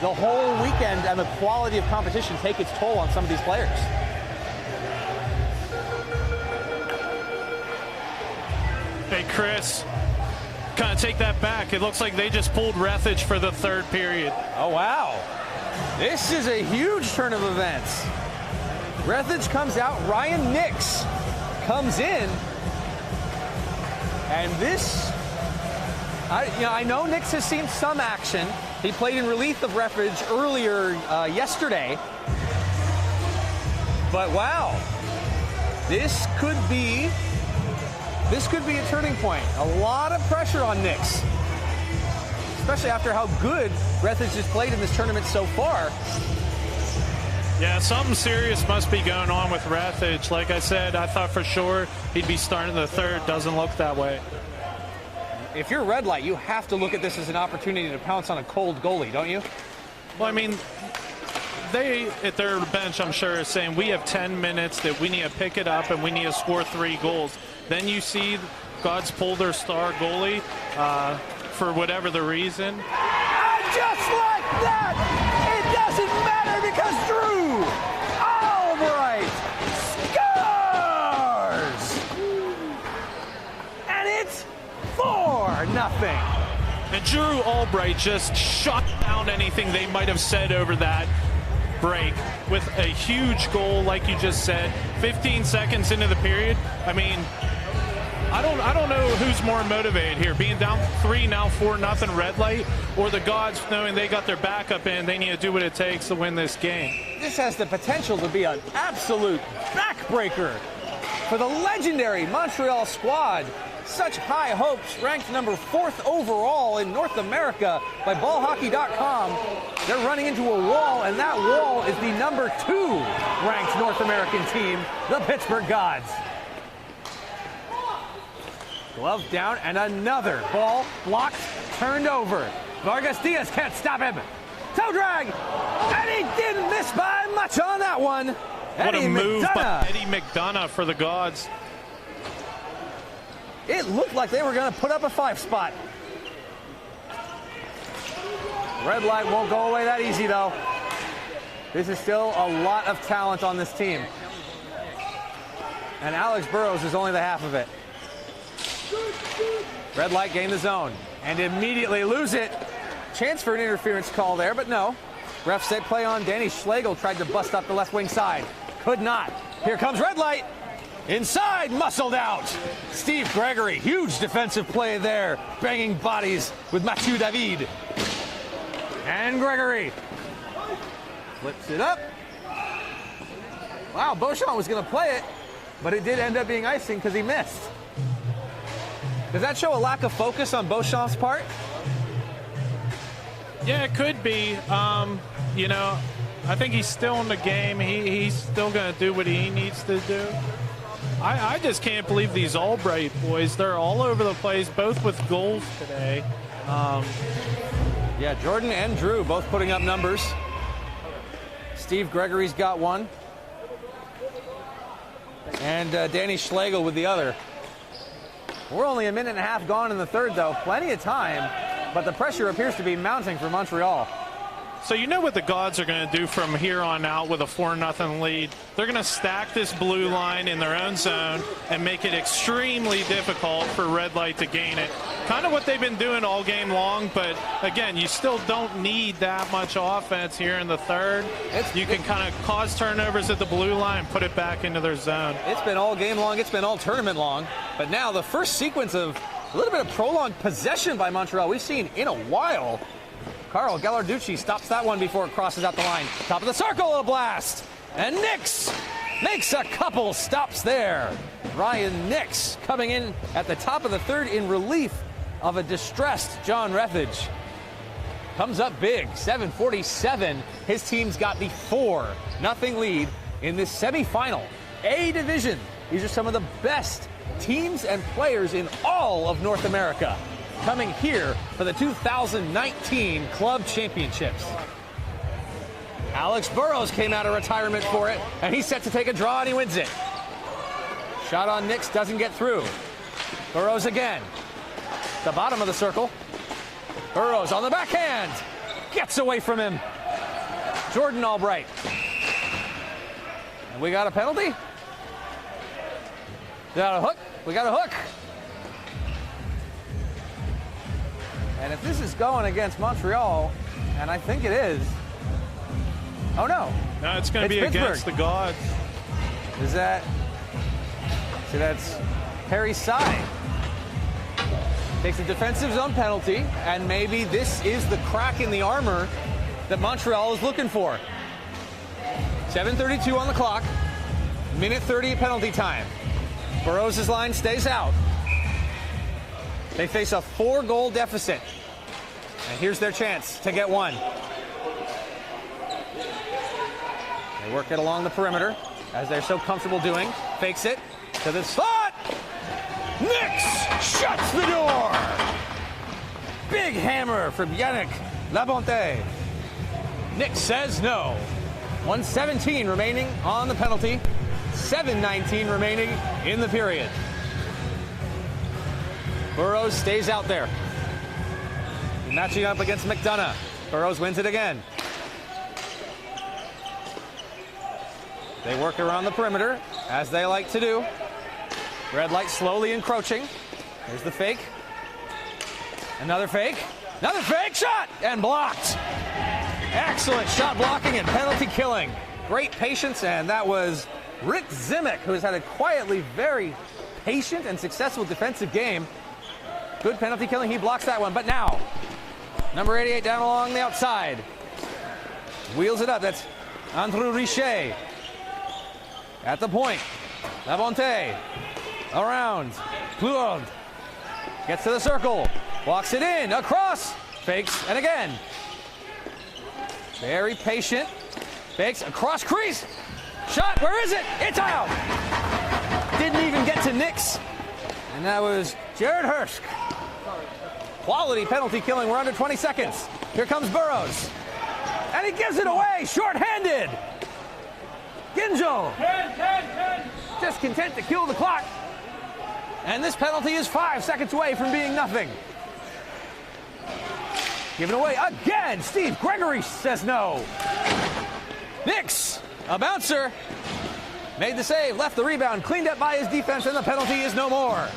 the whole weekend and the quality of competition take its toll on some of these players. Hey, Chris, kind of take that back. It looks like they just pulled Rethage for the third period. Oh, wow. This is a huge turn of events. Rethage comes out. Ryan Nix comes in. And this, I know Nix has seen some action. He played in relief of Rethage earlier yesterday. But wow, this could be a turning point. A lot of pressure on Nix, especially after how good Rethage has played in this tournament so far. Yeah, something serious must be going on with Rethage. Like I said, I thought for sure he'd be starting the third. Doesn't look that way. If you're Red Light, you have to look at this as an opportunity to pounce on a cold goalie, don't you? Well, I mean, they, at their bench, I'm sure, are saying we have 10 minutes that we need to pick it up and we need to score 3 goals. Then you see Gods pull their star goalie for whatever the reason. And just like that, it doesn't matter because Drew Albright scores! And it's 4-0. And Drew Albright just shut down anything they might have said over that break with a huge goal, like you just said. 15 seconds into the period. I mean, I don't know who's more motivated here, being down 3 now 4-0 Red Light, or the Gods knowing they got their backup in, they need to do what it takes to win this game. This has the potential to be an absolute backbreaker for the legendary Montreal squad. Such high hopes, ranked number 4th overall in North America by ballhockey.com. They're running into a wall, and that wall is the number 2 ranked North American team, the Pittsburgh Gods. Glove down, and another ball blocked, turned over. Vargas Diaz can't stop him. Toe drag, and he didn't miss by much on that one. What Eddie a move McDonough. by Eddie McDonough for the Gods. It looked like they were going to put up a 5 spot. Red Light won't go away that easy, though. This is still a lot of talent on this team. And Alex Burrows is only the half of it. Red Light gain the zone and immediately lose it. Chance for an interference call there, but no. Ref said play on. Danny Schlegel tried to bust up the left wing side. Could not. Here comes Red Light. Inside, muscled out. Steve Gregory, huge defensive play there. Banging bodies with Mathieu David. And Gregory flips it up. Wow, Beauchamp was going to play it, but it did end up being icing because he missed. Does that show a lack of focus on Beauchamp's part? Yeah, it could be. You know, I think he's still in the game. He's still going to do what he needs to do. I just can't believe these Albright boys. They're all over the place, both with goals today. Yeah, Jordan and Drew both putting up numbers. Steve Gregory's got one. And Danny Schlegel with the other. We're only a minute and a half gone in the third, though. Plenty of time, but the pressure appears to be mounting for Montreal. So you know what the Gods are going to do from here on out with a 4-0 lead. They're going to stack this blue line in their own zone and make it extremely difficult for Red Light to gain it. Kind of what they've been doing all game long, but again, you still don't need that much offense here in the third. You can kind of cause turnovers at the blue line, put it back into their zone. It's been all game long, it's been all tournament long, but now the first sequence of a little bit of prolonged possession by Montreal we've seen in a while. Carl Gallarducci stops that one before it crosses out the line. Top of the circle, a blast. And Nix makes a couple stops there. Ryan Nix coming in at the top of the third in relief of a distressed John Rethage. Comes up big, 7:47. His team's got the 4-0 lead in this semifinal. A division. These are some of the best teams and players in all of North America coming here for the 2019 Club Championships. Alex Burrows came out of retirement for it, and he's set to take a draw, and he wins it. Shot on Nix doesn't get through. Burrows again. The bottom of the circle. Burrows on the backhand. Gets away from him. Jordan Albright. And we got a penalty? Got a hook? We got a hook. And if this is going against Montreal, and I think it is. Oh no. No, it's going to be Pittsburgh. against the Gods. Is that? See, that's Harry Sy. Takes a defensive zone penalty, and maybe this is the crack in the armor that Montreal is looking for. 7:32 on the clock. Minute 30 penalty time. Burrows' line stays out. They face a 4-goal deficit. And here's their chance to get one. They work it along the perimeter, as they're so comfortable doing. Fakes it to the spot. Nix shuts the door. Big hammer from Yannick Labonte. Nix says no. 1:17 remaining on the penalty. 7:19 remaining in the period. Burrows stays out there. Matching up against McDonough. Burrows wins it again. They work around the perimeter, as they like to do. Red light slowly encroaching. There's the fake. Another fake. Another fake shot! And blocked. Excellent shot blocking and penalty killing. Great patience, and that was Rick Zimick, who has had a quietly very patient and successful defensive game. Good penalty killing. He blocks that one. But now, number 88 down along the outside. Wheels it up. That's Andrew Richet. At the point. Labonte. Around. Plourde. Gets to the circle. Walks it in. Across. Fakes. And again. Very patient. Fakes. Across crease. Shot. Where is it? It's out. Didn't even get to Nix. And that was Jared Hursk. Quality penalty killing. We're under 20 seconds. Here comes Burrows. And he gives it away. Short-handed. Ginjo. 10. Just content to kill the clock. And this penalty is 5 seconds away from being nothing. Given away again. Steve Gregory says no. Nix, a bouncer. Made the save, left the rebound, cleaned up by his defense, and the penalty is no more.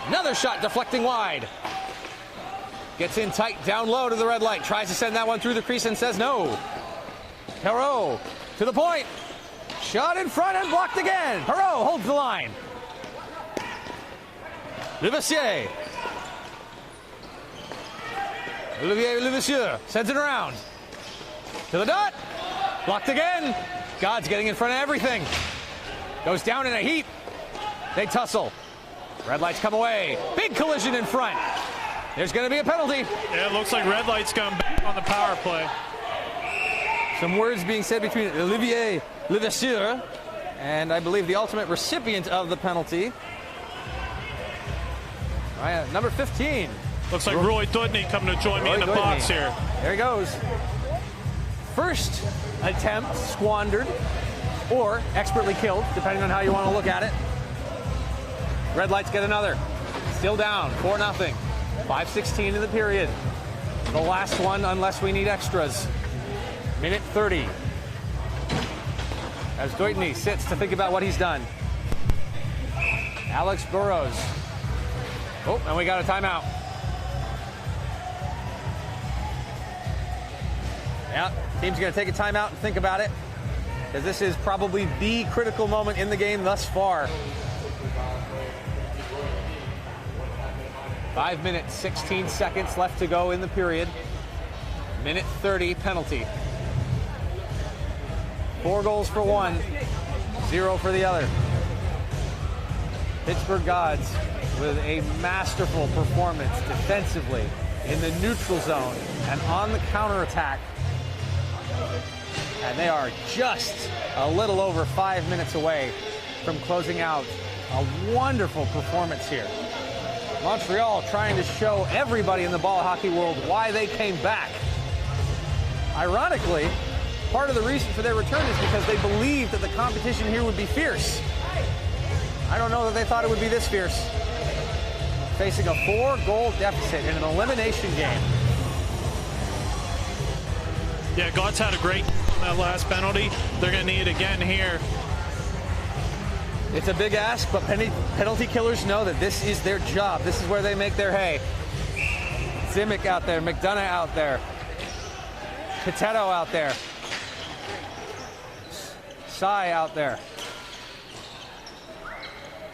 Another shot deflecting wide. Gets in tight, down low to the red light. Tries to send that one through the crease and says no. Perreault to the point. Shot in front and blocked again. Perreault holds the line. Levassier. Olivier Levassier sends it around. To the dot. Blocked again. God's getting in front of everything. Goes down in a heap. They tussle. Red lights come away. Big collision in front. There's going to be a penalty. Yeah, it looks like red lights come back on the power play. Some words being said between Olivier Levassier and I believe the ultimate recipient of the penalty. Number 15. Looks like Roy Dudney coming to join me in the box here. There he goes. First attempt squandered or expertly killed, depending on how you want to look at it. Red lights get another. Still down, 4-0. 5:16 in the period. The last one, unless we need extras. Minute 30. As Deutny sits to think about what he's done. Alex Burrows. Oh, and we got a timeout. Yeah, team's going to take a timeout and think about it, because this is probably the critical moment in the game thus far. 5 minutes, 16 seconds left to go in the period. Minute 30 penalty. 4 goals for one. 0 for the other. Pittsburgh Gods with a masterful performance defensively in the neutral zone and on the counterattack. And they are just a little over 5 minutes away from closing out a wonderful performance here. Montreal trying to show everybody in the ball hockey world why they came back. Ironically, part of the reason for their return is because they believed that the competition here would be fierce. I don't know that they thought it would be this fierce. Facing a 4-goal deficit in an elimination game. Yeah, Gods had a great that last penalty. They're going to need it again here. It's a big ask, but penalty killers know that this is their job. This is where they make their hay. Zimic out there, McDonough out there, Potato out there, Sy out there.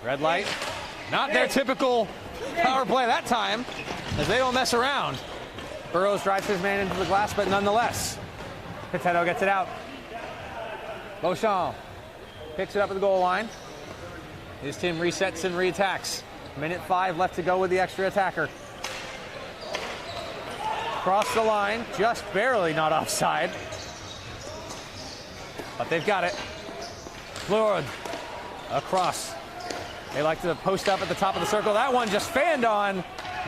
Red light. Not their typical power play that time, as they don't mess around. Burroughs drives his man into the glass, but nonetheless, Potato gets it out. Beauchamp picks it up at the goal line. His team resets and reattacks. Minute 5 left to go with the extra attacker. Cross the line, just barely not offside. But they've got it. Fleured across. They like to post up at the top of the circle. That one just fanned on.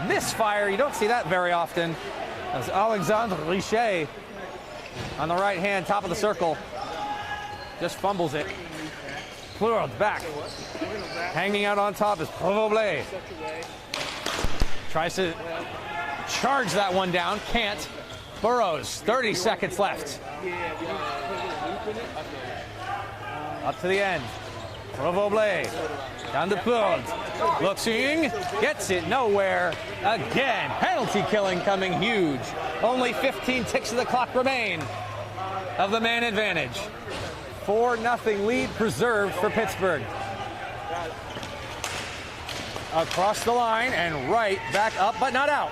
Misfire. You don't see that very often. As Alexandre Richer on the right hand, top of the circle, just fumbles it. Fleured back. Hanging out on top is Provoblé. Tries to charge that one down. Can't. Burroughs. 30 seconds left. Up to the end. Provoblé. Down to Fleured. Looking. Gets it nowhere. Again. Penalty killing coming huge. Only 15 ticks of the clock remain of the man advantage. 4-0 lead preserved for Pittsburgh. Across the line and right back up, but not out.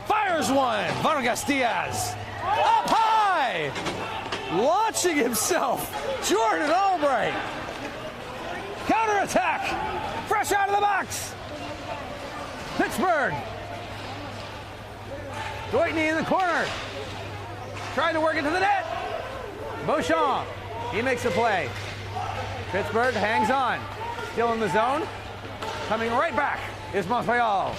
Fires one. Vargas Diaz. Up high. Launching himself. Jordan Albright. Counterattack. Fresh out of the box. Pittsburgh. Doitny in the corner. Trying to work it to the net. Beauchamp. He makes a play. Pittsburgh hangs on. Still in the zone. Coming right back is Montreal.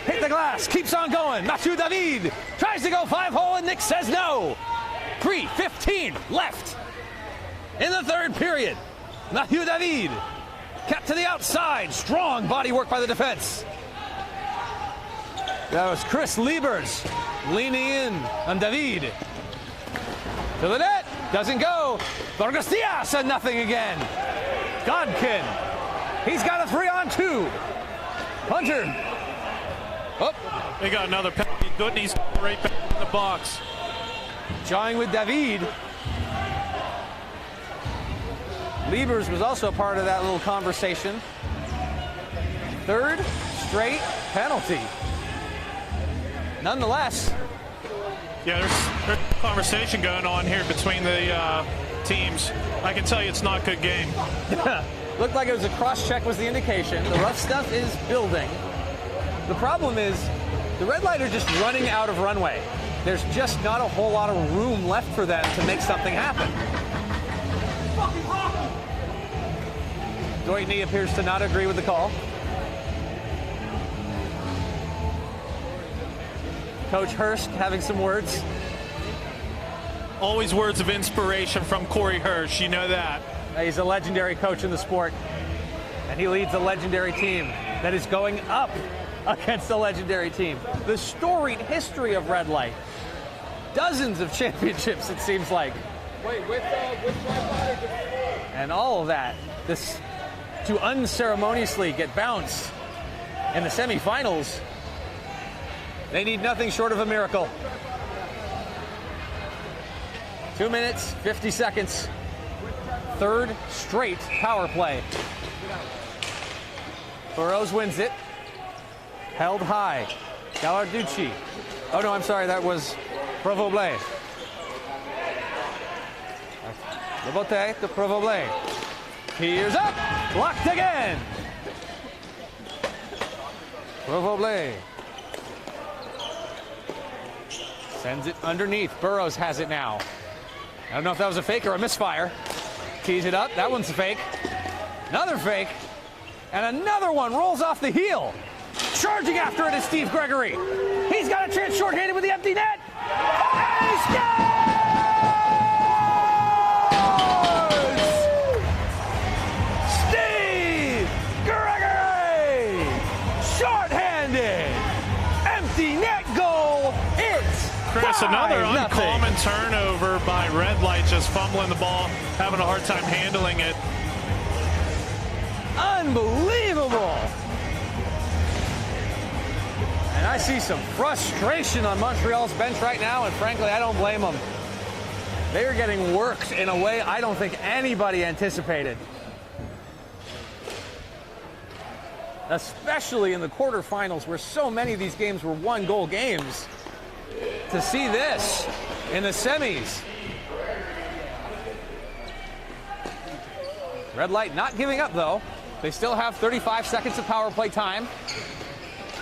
Hit the glass. Keeps on going. Mathieu David tries to go 5-hole and Nick says no. 3:15 left in the third period. Mathieu David kept to the outside. Strong body work by the defense. That was Chris Liebers leaning in on David. To the net. Doesn't go. Vargas Diaz and nothing again. Godkin. He's got a 3-on-2. Hunter. Oh. They got another penalty. Doitny's right back in the box. Jawing with David. Liebers was also a part of that little conversation. Third straight penalty. Nonetheless. Yeah, there's a conversation going on here between the teams. I can tell you it's not a good game. Looked like it was a cross-check was the indication. The rough stuff is building. The problem is the red light are just running out of runway. There's just not a whole lot of room left for them to make something happen. Doitny appears to not agree with the call. Coach Hurst having some words. Always words of inspiration from Corey Hirsch. You know that. He's a legendary coach in the sport, and he leads a legendary team that is going up against a legendary team. The storied history of red light. Dozens of championships, it seems like. Wait, with And all of that, this to unceremoniously get bounced in the semifinals. They need nothing short of a miracle. 2 minutes, 50 seconds. Third straight power play. Burroughs wins it. Held high. Gallarducci. Oh no, I'm sorry, that was Provoblé. Lebote to Provoble. Here's up. Blocked again. Provoble. Sends it underneath. Burrows has it now. I don't know if that was a fake or a misfire. Tees it up. That one's a fake. Another fake. And another one rolls off the heel. Charging after it is Steve Gregory. He's got a chance shorthanded with the empty net. And he scores! Steve Gregory! Shorthanded! Empty net goal! It's Chris, another 5-0. uncommon turnover by Red Light, just fumbling the ball, having a hard time handling it. Unbelievable! And I see some frustration on Montreal's bench right now, and frankly, I don't blame them. They are getting worked in a way I don't think anybody anticipated. Especially in the quarterfinals, where so many of these games were one-goal games. To see this in the semis. Red Light not giving up, though. They still have 35 seconds of power play time.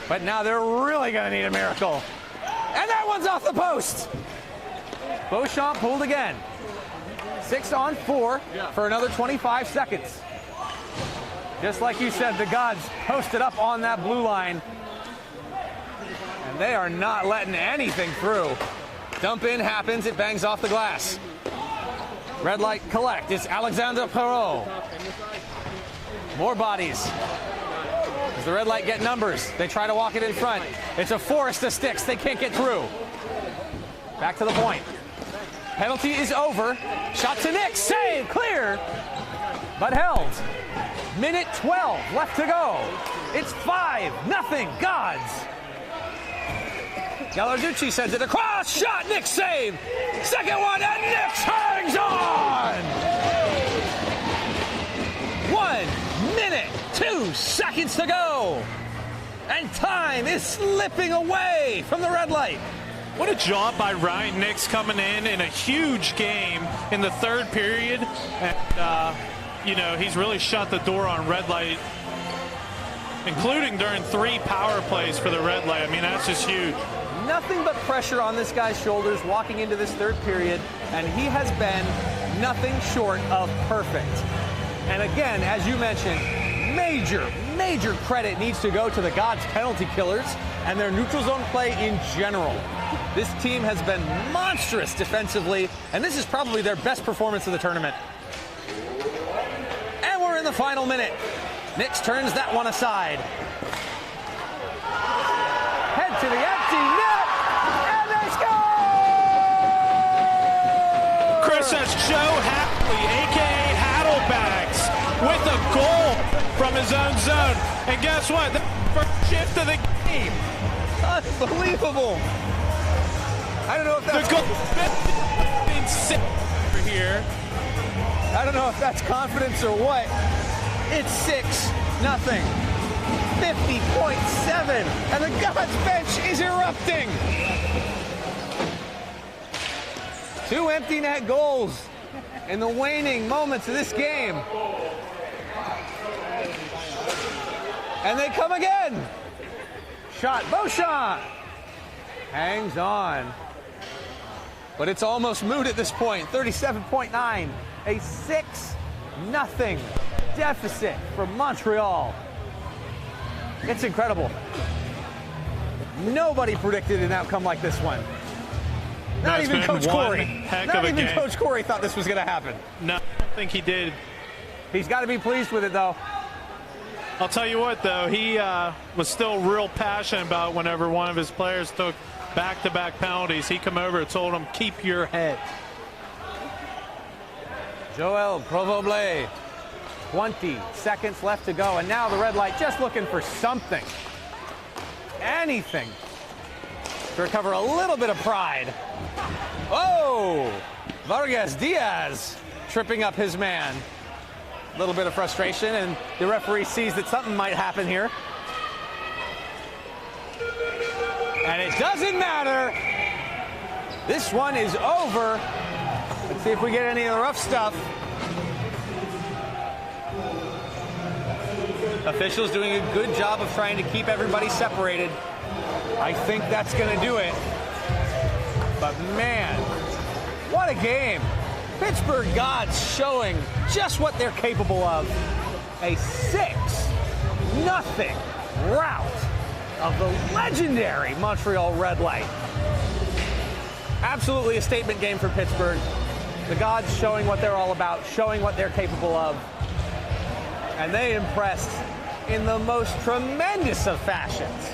But now they're really going to need a miracle. And that one's off the post. Beauchamp pulled again. 6-on-4 for another 25 seconds. Just like you said, the Gods posted up on that blue line. And they are not letting anything through. Dump in happens. It bangs off the glass. Red Light collect. It's Alexander Perrault. More bodies. As the Red Light get numbers, they try to walk it in front. It's a forest of sticks. They can't get through. Back to the point. Penalty is over. Shot to Nick. Save. Clear. But held. Minute 12 left to go. It's 5-0 Gods. Gallarducci sends it across. Shot. Nick save. Second one, and Nick hangs on. 1 minute, 2 seconds to go. And time is slipping away from the Red Light. What a job by Ryan Nix coming in a huge game in the third period. And, you know, he's really shut the door on Red Light, including during 3 power plays for the Red Light. I mean, that's just huge. Nothing but pressure on this guy's shoulders walking into this third period, and he has been nothing short of perfect. And again, as you mentioned, major credit needs to go to the Gods penalty killers and their neutral zone play in general. This team has been monstrous defensively, and this is probably their best performance of the tournament. And we're in the final minute. Nix turns that one aside. Head to the empty net, and they score! Chris, that's Joe Hadley, a.k.a. Haddlebags, with a goal from his own zone. And guess what? The first shift of the game. Unbelievable. I don't know if that's... The goal here. I don't know if that's confidence or what. It's 6-0. 50.7, and the Gods bench is erupting. 2 empty net goals in the waning moments of this game. And they come again. Shot, Beauchamp. Hangs on. But it's almost moot at this point. 37.9. A 6-0 deficit for Montreal. It's incredible. Nobody predicted an outcome like this one. Not even Coach Corey. Not even Coach Corey thought this was going to happen. No, I don't think he did. He's got to be pleased with it, though. I'll tell you what, though, he was still real passionate about whenever one of his players took back-to-back penalties. He come over and told him, keep your head. Joel Provoble. 20 seconds left to go, and now the Red Light just looking for something, anything, to recover a little bit of pride. Oh, Vargas Diaz tripping up his man. A little bit of frustration, and the referee sees that something might happen here. And it doesn't matter. This one is over. Let's see if we get any of the rough stuff. Officials doing a good job of trying to keep everybody separated. I think that's going to do it. But man, what a game. Pittsburgh Gods showing just what they're capable of. A 6-0 rout of the legendary Montreal Red Light. Absolutely a statement game for Pittsburgh. The Gods showing what they're all about, showing what they're capable of. And they impressed in the most tremendous of fashions.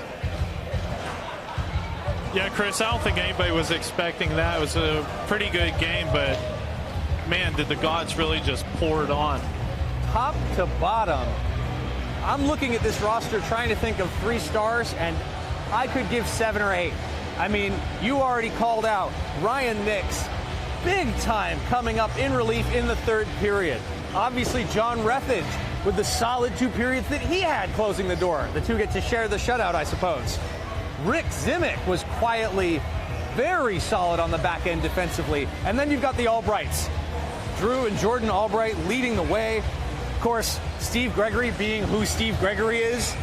Yeah, Chris, I don't think anybody was expecting that. It was a pretty good game, but man, did the Gods really just pour it on. Top to bottom, I'm looking at this roster trying to think of 3 stars, and I could give 7 or 8. I mean, you already called out Ryan Nix, big time coming up in relief in the 3rd period. Obviously, John Rethage with the solid 2 periods that he had closing the door. The two get to share the shutout, I suppose. Rick Zimick was quietly very solid on the back end defensively. And then you've got the Albrights. Drew and Jordan Albright leading the way. Of course, Steve Gregory being who Steve Gregory is.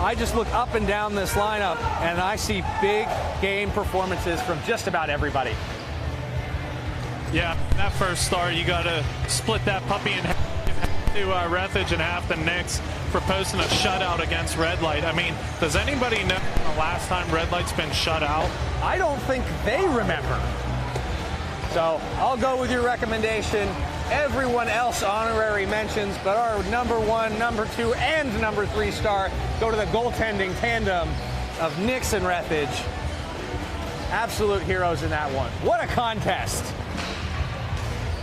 I just look up and down this lineup and I see big game performances from just about everybody. Yeah, that first start, you got to split that puppy in half to Rethage and half to Nix for posting a shutout against Red Light. I mean, does anybody know the last time Red Light's been shut out? I don't think they remember. So I'll go with your recommendation. Everyone else honorary mentions, but our number 1, number 2, and number 3 star go to the goaltending tandem of Nix and Rethage. Absolute heroes in that one. What a contest.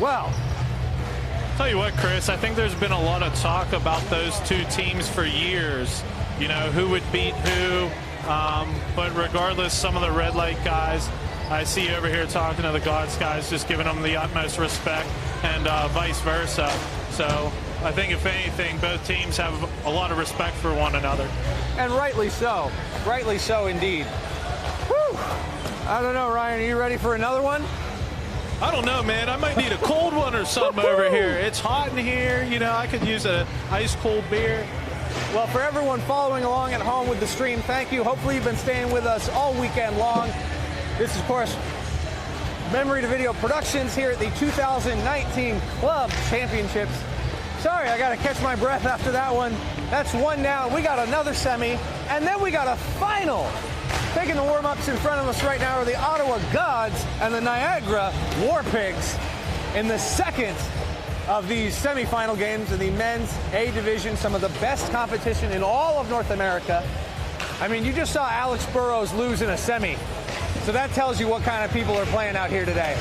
Well, Tell you what, Chris, I think there's been a lot of talk about those 2 teams for years. You know, who would beat who. But regardless, some of the Red Light guys, I see over here talking to the Gods guys, just giving them the utmost respect, and vice versa. So I think if anything, both teams have a lot of respect for one another. and rightly so. Rightly so indeed. Whew. I don't know, Ryan, are you ready for another one? I don't know, man. I might need a cold one or something over here. It's hot in here. You know, I could use a ice cold beer. Well, for everyone following along at home with the stream, thank you. Hopefully you've been staying with us all weekend long. This is, of course, Memory to Video Productions here at the 2019 Club Championships. Sorry, I got to catch my breath after that one. That's one down. We got another semi, and then we got a final. Taking the warm-ups in front of us right now are the Ottawa Gods and the Niagara War Pigs in the second of these semifinal games in the men's A division, some of the best competition in all of North America. I mean, you just saw Alex Burrows lose in a semi, so that tells you what kind of people are playing out here today.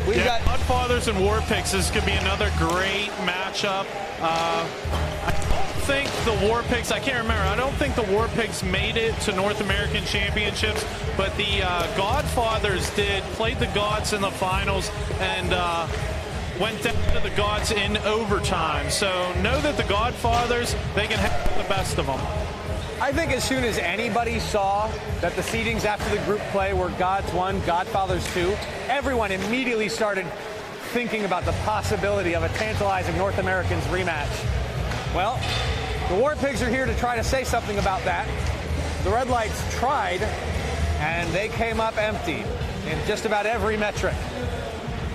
We've got Godfathers and War Pigs. This could be another great matchup. I don't think the War Pigs, I can't remember, I don't think the War Pigs made it to North American Championships, but the Godfathers did, played the Gods in the finals, and went down to the Gods in overtime. So know that the Godfathers, they can have the best of them. I think as soon as anybody saw that the seedings after the group play were Gods 1, Godfathers 2, everyone immediately started thinking about the possibility of a tantalizing North Americans rematch. Well, the War Pigs are here to try to say something about that. The Red Lights tried, and they came up empty in just about every metric.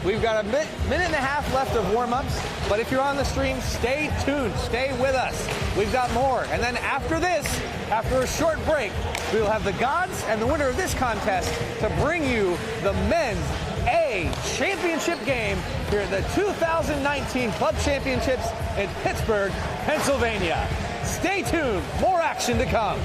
We've got a minute and a half left of warm-ups, but if you're on the stream, stay tuned, stay with us. We've got more. And then after this, after a short break, we will have the Gods and the winner of this contest to bring you the men's A championship game here at the 2019 Club Championships in Pittsburgh, Pennsylvania. Stay tuned, more action to come.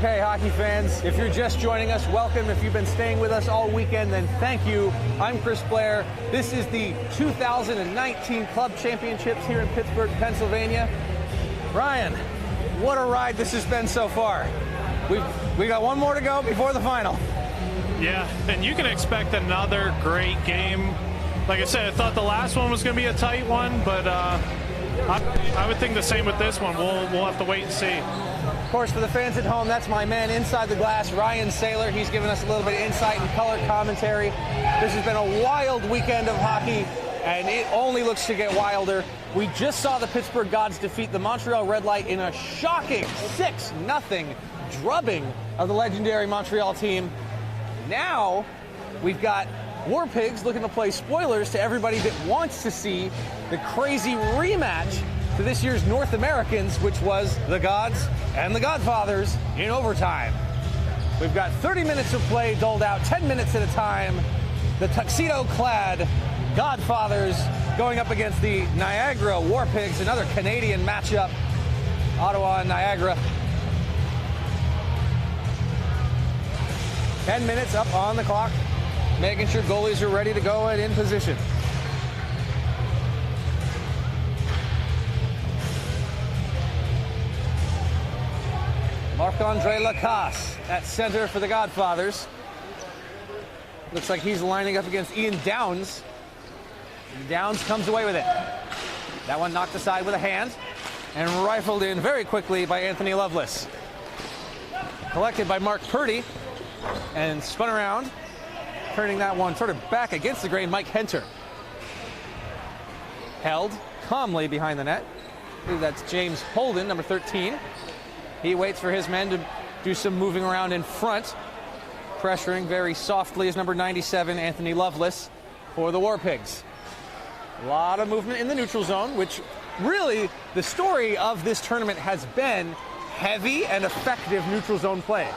Okay, hockey fans, if you're just joining us, welcome. If you've been staying with us all weekend, then thank you. I'm Chris Blair. This is the 2019 Club Championships here in Pittsburgh, Pennsylvania. Ryan, what a ride this has been so far. We got one more to go before the final. Yeah, and you can expect another great game. Like I said, I thought the last one was going to be a tight one, but I would think the same with this one. We'll have to wait and see. Of course, for the fans at home, that's my man inside the glass, Ryan Saylor. He's given us a little bit of insight and color commentary. This has been a wild weekend of hockey, and it only looks to get wilder. We just saw the Pittsburgh Gods defeat the Montreal Red Light in a shocking 6-0 drubbing of the legendary Montreal team. Now, we've got War Pigs looking to play spoilers to everybody that wants to see the crazy rematch to this year's North Americans, which was the Gods and the Godfathers in overtime. We've got 30 minutes of play doled out 10 minutes at a time. The tuxedo-clad Godfathers going up against the Niagara War Pigs, another Canadian matchup. Ottawa and Niagara. 10 minutes up on the clock, making sure goalies are ready to go and in position. Marc-Andre Lacasse at center for the Godfathers. Looks like he's lining up against Ian Downs. Downs comes away with it. That one knocked aside with a hand and rifled in very quickly by Anthony Lovelace. Collected by Mark Purdy and spun around, turning that one sort of back against the grain, Mike Henter. Held calmly behind the net. I believe that's James Holden, number 13. He waits for his men to do some moving around in front. Pressuring very softly is number 97, Anthony Lovelace, for the War Pigs. A lot of movement in the neutral zone, which really the story of this tournament has been heavy and effective neutral zone play.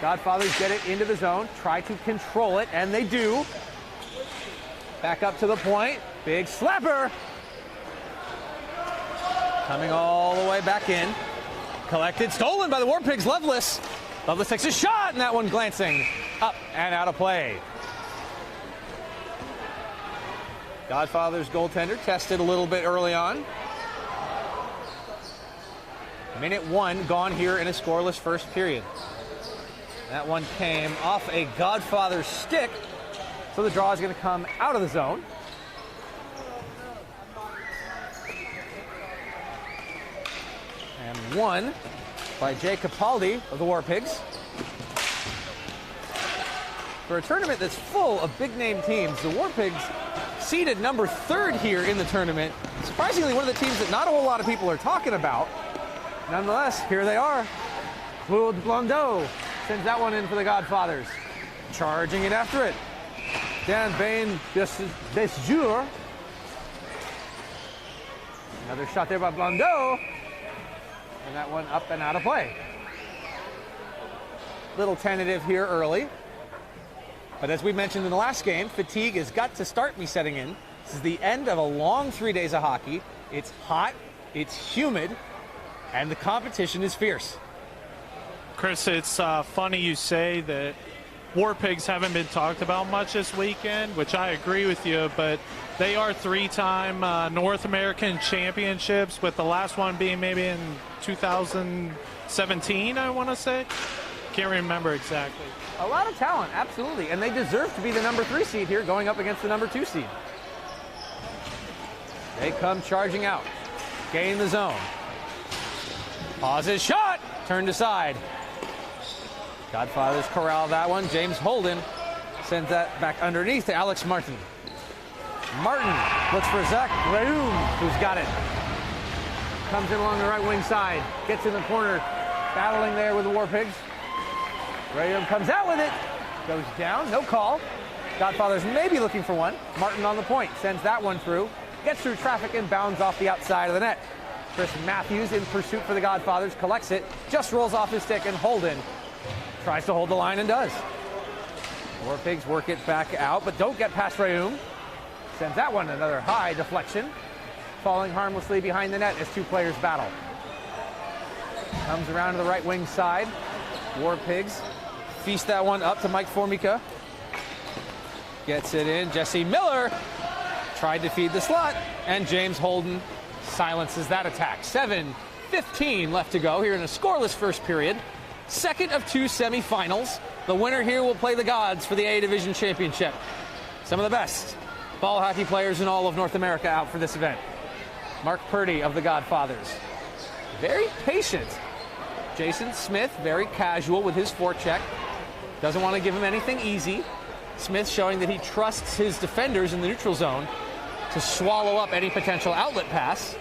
Godfathers get it into the zone, try to control it, and they do. Back up to the point, big slapper. Coming all the way back in. Collected, stolen by the War Pigs, Lovelace. Lovelace takes a shot, and that one glancing up and out of play. Godfather's goaltender tested a little bit early on. Minute 1 gone here in a scoreless first period. That one came off a Godfather stick, so the draw is going to come out of the zone. And won by Jay Capaldi of the War Pigs. For a tournament that's full of big-name teams, the War Pigs seeded number 3rd here in the tournament. Surprisingly, one of the teams that not a whole lot of people are talking about. Nonetheless, here they are. Claude Blondeau sends that one in for the Godfathers. Charging it after it. Dan Bain Desjure. Another shot there by Blondeau. And that one up and out of play. Little tentative here early. But as we mentioned in the last game, fatigue has got to start me setting in. This is the end of a long 3 days of hockey. It's hot, it's humid, and the competition is fierce. Chris, it's funny you say that War Pigs haven't been talked about much this weekend, which I agree with you, but they are 3-time North American championships, with the last one being maybe in 2017, I want to say. Can't remember exactly. A lot of talent, absolutely, and they deserve to be the number 3 seed here going up against the number 2 seed. They come charging out, gain the zone. Pauses, shot, turned aside. Godfathers corral that one. James Holden sends that back underneath to Alex Martin. Martin looks for Zach Raoum, who's got it. Comes in along the right wing side, gets in the corner, battling there with the War Pigs. Raoum comes out with it, goes down, no call. Godfathers may be looking for one. Martin on the point, sends that one through, gets through traffic and bounds off the outside of the net. Chris Matthews in pursuit for the Godfathers, collects it, just rolls off his stick, and Holden tries to hold the line and does. War Pigs work it back out, but don't get past Raoum. Sends that one another high deflection, falling harmlessly behind the net as 2 players battle. Comes around to the right wing side. War Pigs feast that one up to Mike Formica. Gets it in. Jesse Miller tried to feed the slot, and James Holden silences that attack. 7:15 left to go here in a scoreless first period. Second of two semifinals. The winner here will play the Gods for the A Division Championship. Some of the best ball hockey players in all of North America out for this event. Mark Purdy of the Godfathers. Very patient. Jason Smith, very casual with his forecheck. Doesn't want to give him anything easy. Smith showing that he trusts his defenders in the neutral zone to swallow up any potential outlet pass.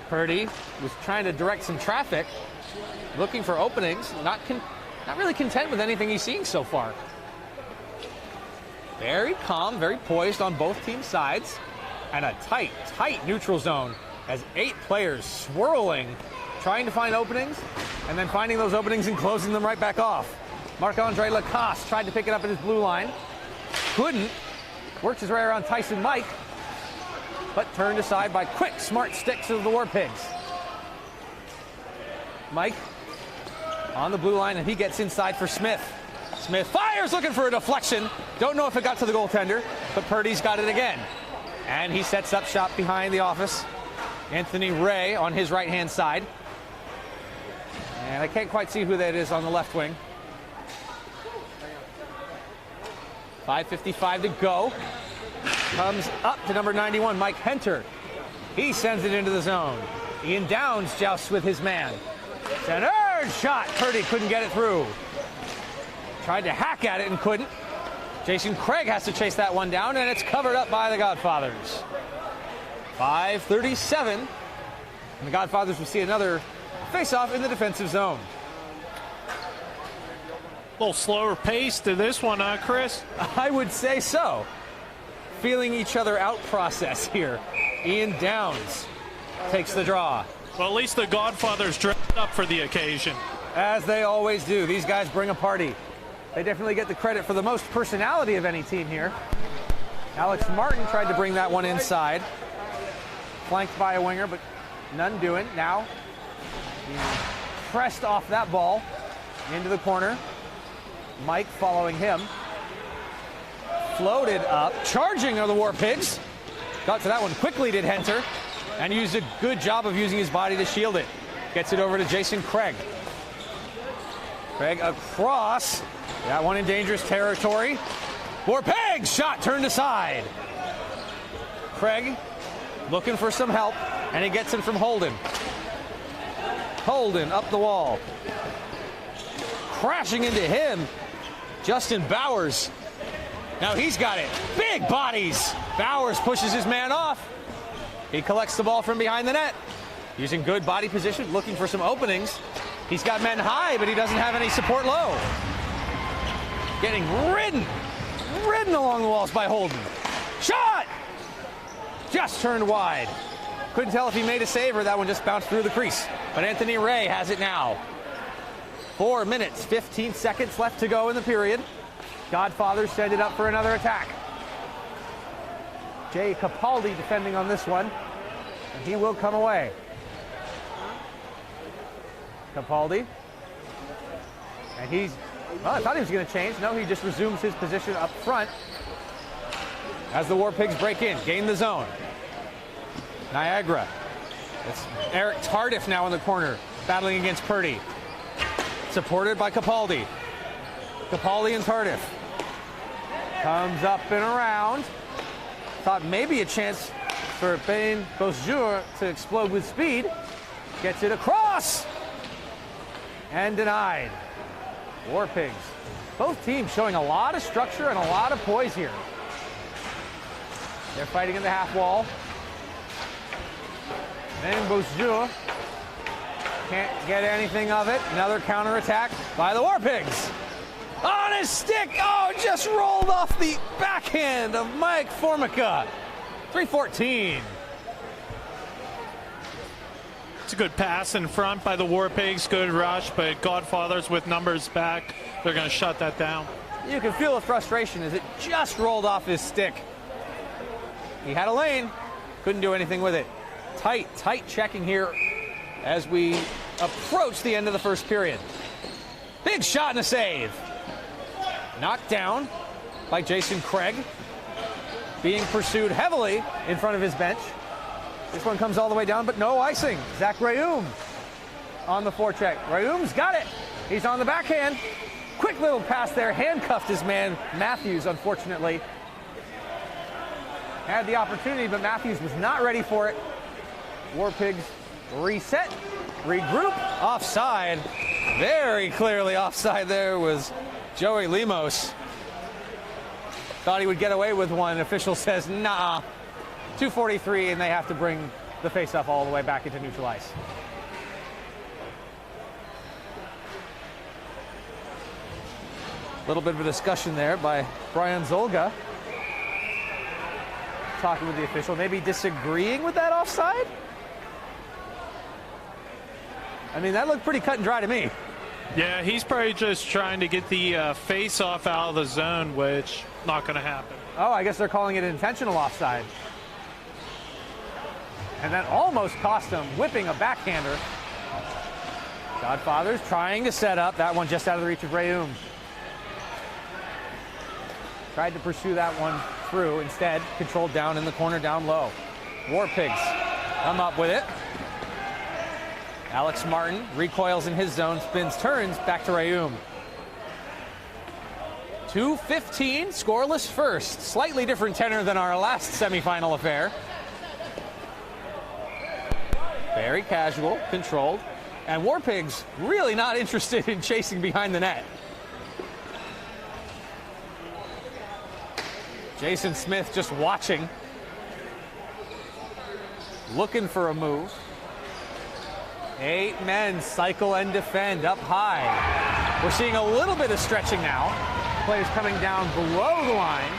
Purdy was trying to direct some traffic, looking for openings, not really content with anything he's seeing so far. Very calm, very poised on both team sides, and a tight neutral zone as 8 players swirling, trying to find openings, and then finding those openings and closing them right back off. Marc-Andre Lacoste tried to pick it up at his blue line. Couldn't. Worked his way around Tyson Mike, but turned aside by quick, smart sticks of the War Pigs. Mike on the blue line, and he gets inside for Smith. Smith fires, looking for a deflection. Don't know if it got to the goaltender, but Purdy's got it again. And he sets up shop behind the office. Anthony Ray on his right-hand side. And I can't quite see who that is on the left wing. 5:55 to go. Comes up to number 91, Mike Henter. He sends it into the zone. Ian Downs jousts with his man. Center shot. Purdy couldn't get it through. Tried to hack at it and couldn't. Jason Craig has to chase that one down, and it's covered up by the Godfathers. 5:37. And the Godfathers will see another face-off in the defensive zone. A little slower pace to this one, Chris? I would say so. Feeling each other out process here. Ian Downs takes the draw. Well, at least the Godfathers dressed up for the occasion. As they always do. These guys bring a party. They definitely get the credit for the most personality of any team here. Alex Martin tried to bring that one inside. Flanked by a winger, but none doing. Now, he pressed off that ball into the corner. Mike following him. Floated up. Charging are the War Pigs. Got to that one quickly, did Henter. And used a good job of using his body to shield it. Gets it over to Jason Craig. Craig across. That one in dangerous territory. War Pigs shot turned aside. Craig looking for some help, and he gets it from Holden. Holden up the wall. Crashing into him, Justin Bowers. Now he's got it. Big bodies. Bowers pushes his man off. He collects the ball from behind the net. Using good body position, looking for some openings. He's got men high, but he doesn't have any support low. Getting ridden along the walls by Holden. Shot! Just turned wide. Couldn't tell if he made a save or that one just bounced through the crease. But Anthony Ray has it now. 4 minutes, 15 seconds left to go in the period. Godfathers send it up for another attack. Jay Capaldi defending on this one. And he will come away. Capaldi. And he's, well, I thought he was going to change. No, he just resumes his position up front as the War Pigs break in, gain the zone. Niagara. It's Eric Tardif now in the corner, battling against Purdy. Supported by Capaldi. Capaldi and Tardif. Comes up and around. Thought maybe a chance for Ben Beausejour to explode with speed. Gets it across. And denied. War Pigs. Both teams showing a lot of structure and a lot of poise here. They're fighting in the half wall. Ben Beausejour can't get anything of it. Another counterattack by the War Pigs. On his stick. Oh, just rolled off the backhand of Mike Formica. 3:14. It's a good pass in front by the War Pigs. Good rush, but Godfathers with numbers back. They're going to shut that down. You can feel the frustration as it just rolled off his stick. He had a lane. Couldn't do anything with it. Tight checking here as we approach the end of the first period. Big shot and a save. Knocked down by Jason Craig. Being pursued heavily in front of his bench. This one comes all the way down, but no icing. Zach Rayoum on the forecheck. Rayoum's got it. He's on the backhand. Quick little pass there. Handcuffed his man, Matthews, unfortunately. Had the opportunity, but Matthews was not ready for it. War Pigs reset, regroup, offside. Very clearly offside there was Joey Lemos. Thought he would get away with one. Official says, nah. 2:43, and they have to bring the faceoff all the way back into neutral ice. A little bit of a discussion there by Brian Zolga. Talking with the official, maybe disagreeing with that offside? I mean, that looked pretty cut and dry to me. Yeah, he's probably just trying to get the face-off out of the zone, which not going to happen. Oh, I guess they're calling it intentional offside. And that almost cost him whipping a backhander. Godfathers trying to set up. That one just out of the reach of Rayoum. Tried to pursue that one through. Instead, controlled down in the corner, down low. War Pigs come up with it. Alex Martin recoils in his zone, spins, turns, back to Rayoum. 2:15, scoreless first. Slightly different tenor than our last semifinal affair. Very casual, controlled. And War Pigs really not interested in chasing behind the net. Jason Smith just watching. Looking for a move. 8 men cycle and defend up high. We're seeing a little bit of stretching now. Players coming down below the line.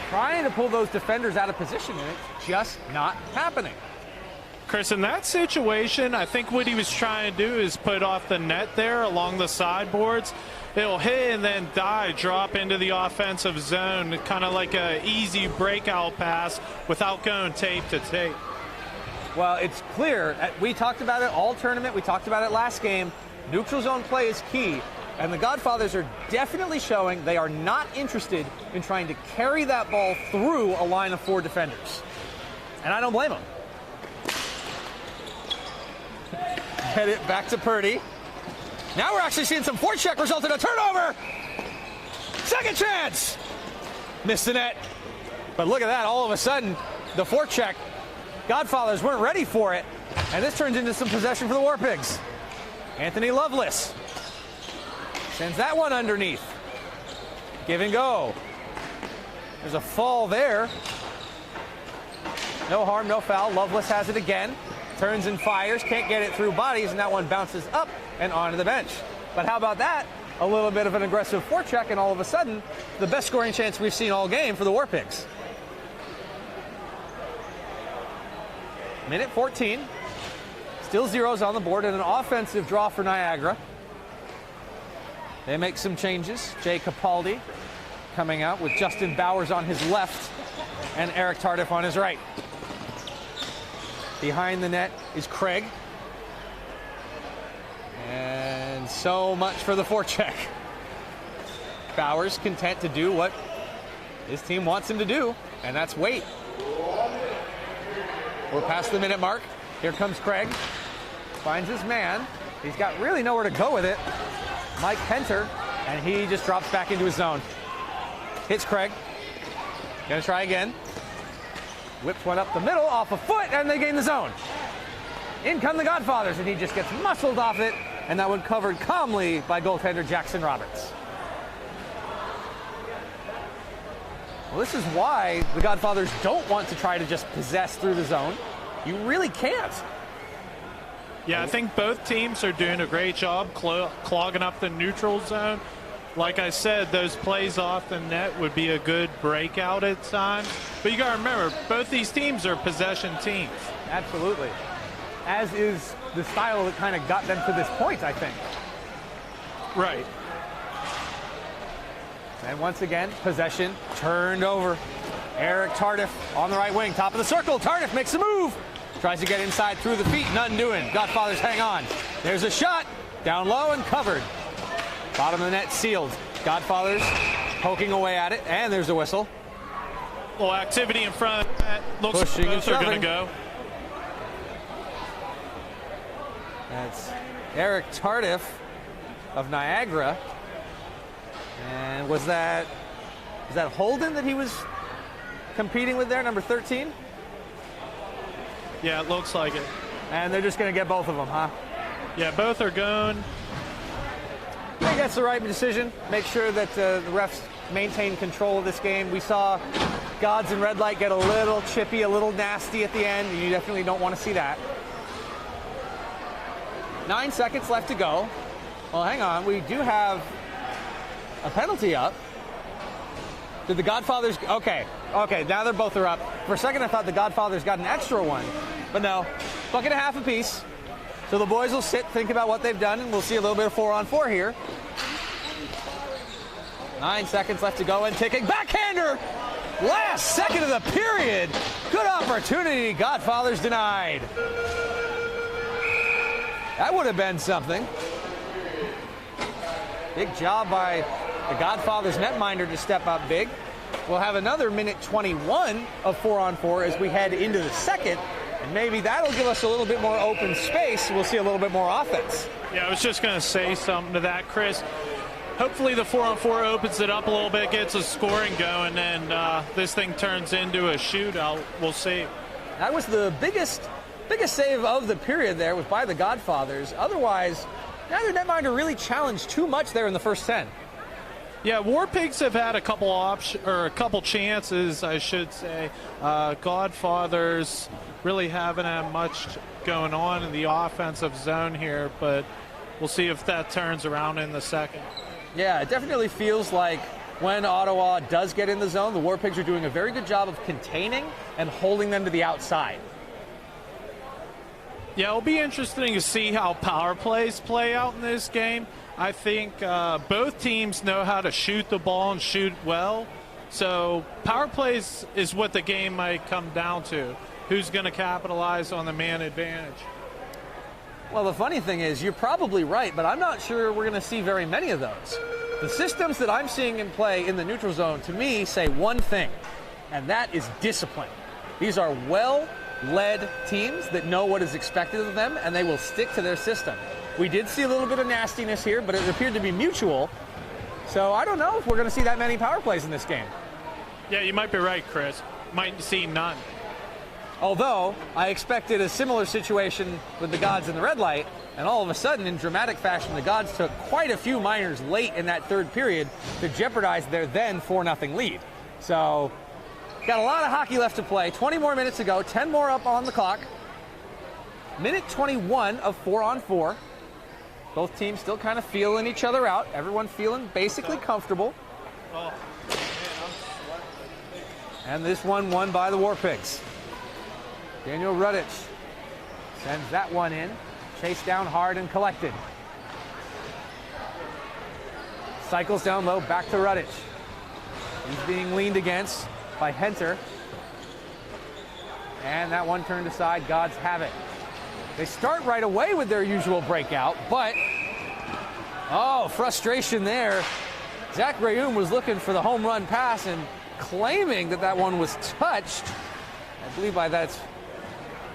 Trying to pull those defenders out of position, and it's just not happening. Chris, in that situation, I think what he was trying to do is put off the net there along the sideboards. It'll hit and then drop into the offensive zone, kind of like an easy breakout pass without going tape to tape. Well, it's clear. We talked about it all tournament. We talked about it last game. Neutral zone play is key. And the Godfathers are definitely showing they are not interested in trying to carry that ball through a line of 4 defenders. And I don't blame them. Get it back to Purdy. Now we're actually seeing some forecheck result in a turnover. Second chance. Missed the net. But look at that. All of a sudden, the forecheck, Godfathers weren't ready for it. And this turns into some possession for the War Pigs. Anthony Lovelace sends that one underneath. Give and go. There's a fall there. No harm, no foul. Lovelace has it again. Turns and fires. Can't get it through bodies, and that one bounces up and onto the bench. But how about that? A little bit of an aggressive forecheck, and all of a sudden, the best scoring chance we've seen all game for the War Pigs. Minute 14. Still zeros on the board, and an offensive draw for Niagara. They make some changes. Jay Capaldi coming out with Justin Bowers on his left and Eric Tardif on his right. Behind the net is Craig. And so much for the forecheck. Bowers content to do what his team wants him to do, and that's wait. We're past the minute mark. Here comes Craig. Finds his man. He's got really nowhere to go with it. Mike Penter, and he just drops back into his zone. Hits Craig. Gonna try again. Whips one up the middle, off a foot, and they gain the zone. In come the Godfathers, and he just gets muscled off it, and that one covered calmly by goaltender Jackson Roberts. Well, this is why the Godfathers don't want to try to just possess through the zone. You really can't. Yeah, I think both teams are doing a great job clogging up the neutral zone. Like I said, those plays off the net would be a good breakout at times. But you got to remember, both these teams are possession teams. Absolutely. As is the style that kind of got them to this point, I think. Right. And once again, possession turned over. Eric Tardif on the right wing, top of the circle. Tardif makes a move. Tries to get inside through the feet, none doing. Godfathers hang on. There's a shot, down low and covered. Bottom of the net sealed. Godfathers poking away at it, and there's a whistle. Little activity in front of that. Looks Pushing like and both are going shoving. to go. That's Eric Tardif of Niagara. And was that Holden that he was competing with there, number 13? Yeah, it looks like it. And they're just going to get both of them, huh? Yeah, both are going. I think that's the right decision. Make sure that the refs maintain control of this game. We saw Gods and Red Light get a little chippy, a little nasty at the end, and you definitely don't want to see that. 9 seconds left to go. Well, hang on. We do have a penalty up. Did the Godfathers... Okay, now they're both up. For a second, I thought the Godfathers got an extra one. But no, bucket and a half apiece. So the boys will sit, think about what they've done, and we'll see a little bit of 4-on-4 here. 9 seconds left to go, and ticking. Backhander! Last second of the period. Good opportunity. Godfathers denied. That would have been something. Big job by the Godfathers netminder to step up big. We'll have another minute 21 of 4-on-4 as we head into the second. And maybe that'll give us a little bit more open space. We'll see a little bit more offense. Yeah, I was just going to say something to that, Chris. Hopefully the 4-on-4 opens it up a little bit, gets a scoring going, and this thing turns into a shootout. We'll see. That was the biggest save of the period there, was by the Godfathers. Otherwise, neither netminder really challenged too much there in the first 10. Yeah, War Pigs have had a couple chances, I should say. Godfathers really haven't had much going on in the offensive zone here, but we'll see if that turns around in the second. Yeah, it definitely feels like when Ottawa does get in the zone, the War Pigs are doing a very good job of containing and holding them to the outside. Yeah, it'll be interesting to see how power plays play out in this game. I think both teams know how to shoot the ball and shoot well. So power plays is what the game might come down to. Who's going to capitalize on the man advantage? Well, the funny thing is, you're probably right, but I'm not sure we're going to see very many of those. The systems that I'm seeing in play in the neutral zone, to me, say one thing, and that is discipline. These are well-led teams that know what is expected of them, and they will stick to their system. We did see a little bit of nastiness here, but it appeared to be mutual. So I don't know if we're going to see that many power plays in this game. Yeah, you might be right, Chris. Might see none. Although, I expected a similar situation with the Gods and the Red Light, and all of a sudden, in dramatic fashion, the Gods took quite a few minors late in that third period to jeopardize their then 4-0 lead. So, got a lot of hockey left to play. 20 more minutes to go, 10 more up on the clock. Minute 21 of 4-on-4. Both teams still kind of feeling each other out. Everyone feeling basically comfortable. And this one won by the War Pigs. Daniel Rudich sends that one in. Chased down hard and collected. Cycles down low, back to Rudich. He's being leaned against by Henter. And that one turned aside. Gods have it. They start right away with their usual breakout, but frustration there. Zach Rayum was looking for the home run pass and claiming that that one was touched. I believe by that's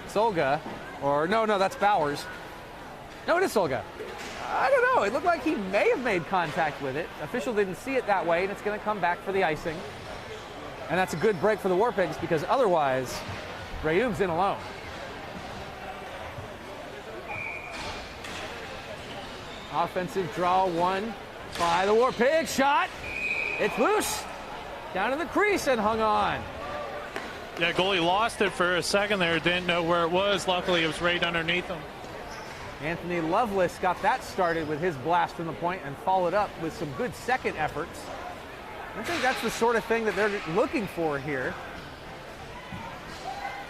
Solga, or no, that's Bowers. No, it is Solga. I don't know. It looked like he may have made contact with it. Official didn't see it that way, and it's going to come back for the icing. And that's a good break for the War Pigs because otherwise, Rayum's in alone. Offensive draw one by the War Pigs. Shot. It's loose. Down in the crease and hung on. Yeah, goalie lost it for a second there. Didn't know where it was. Luckily, it was right underneath him. Anthony Lovelace got that started with his blast from the point and followed up with some good second efforts. I think that's the sort of thing that they're looking for here.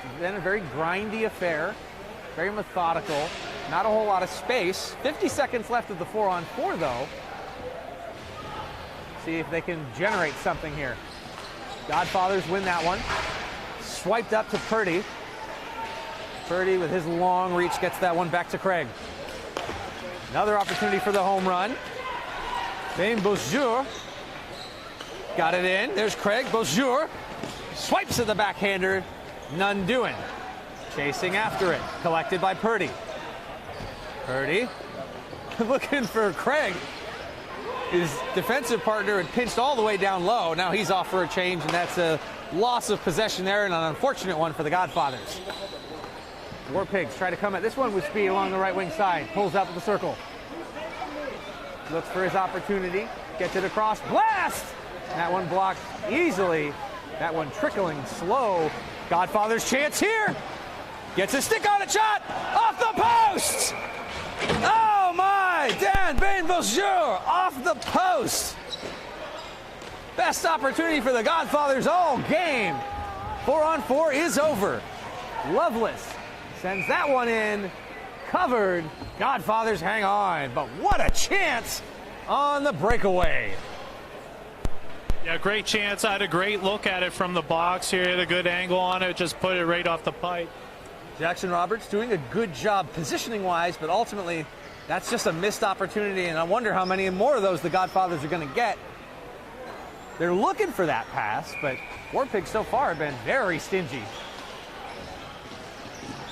It's been a very grindy affair, very methodical, not a whole lot of space. 50 seconds left of the 4-on-4 though. See if they can generate something here. Godfathers win that one. Swiped up to Purdy. Purdy with his long reach gets that one back to Craig. Another opportunity for the home run. Ben Beaujour got it in. There's Craig. Beaujour swipes at the backhander. None doing. Chasing after it. Collected by Purdy. Purdy looking for Craig. His defensive partner had pinched all the way down low. Now he's off for a change, and that's a loss of possession there, and an unfortunate one for the Godfathers. War Pigs try to come at this one with speed along the right wing side. Pulls out to the circle. Looks for his opportunity. Gets it across. Blast! That one blocked easily. That one trickling slow. Godfather's chance here. Gets a stick on it. Shot! Off the post! Oh my! Dan Ben Beaujour off the post. Best opportunity for the Godfathers all game. 4-on-4 is over. Loveless sends that one in. Covered. Godfathers hang on. But what a chance on the breakaway. Yeah, great chance. I had a great look at it from the box here. Had a good angle on it. Just put it right off the pipe. Jackson Roberts doing a good job positioning-wise, but ultimately that's just a missed opportunity, and I wonder how many more of those the Godfathers are going to get. They're looking for that pass, but War Pigs so far have been very stingy.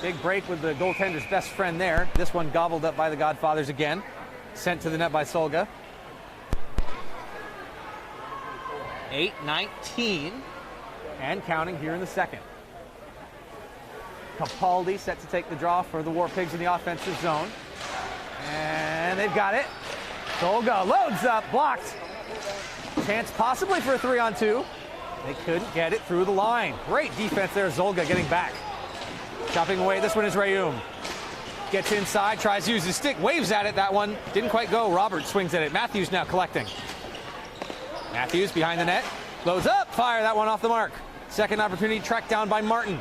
Big break with the goaltender's best friend there. This one gobbled up by the Godfathers again. Sent to the net by Solga. 8-19 and counting here in the second. Capaldi set to take the draw for the War Pigs in the offensive zone. And they've got it. Solga loads up, blocked. Chance possibly for a 3-on-2. They couldn't get it through the line. Great defense there, Zolga getting back. Chopping away, this one is Rayum. Gets inside, tries to use his stick, waves at it, that one didn't quite go. Roberts swings at it. Matthews now collecting. Matthews behind the net, loads up, fire that one off the mark. Second opportunity tracked down by Martin.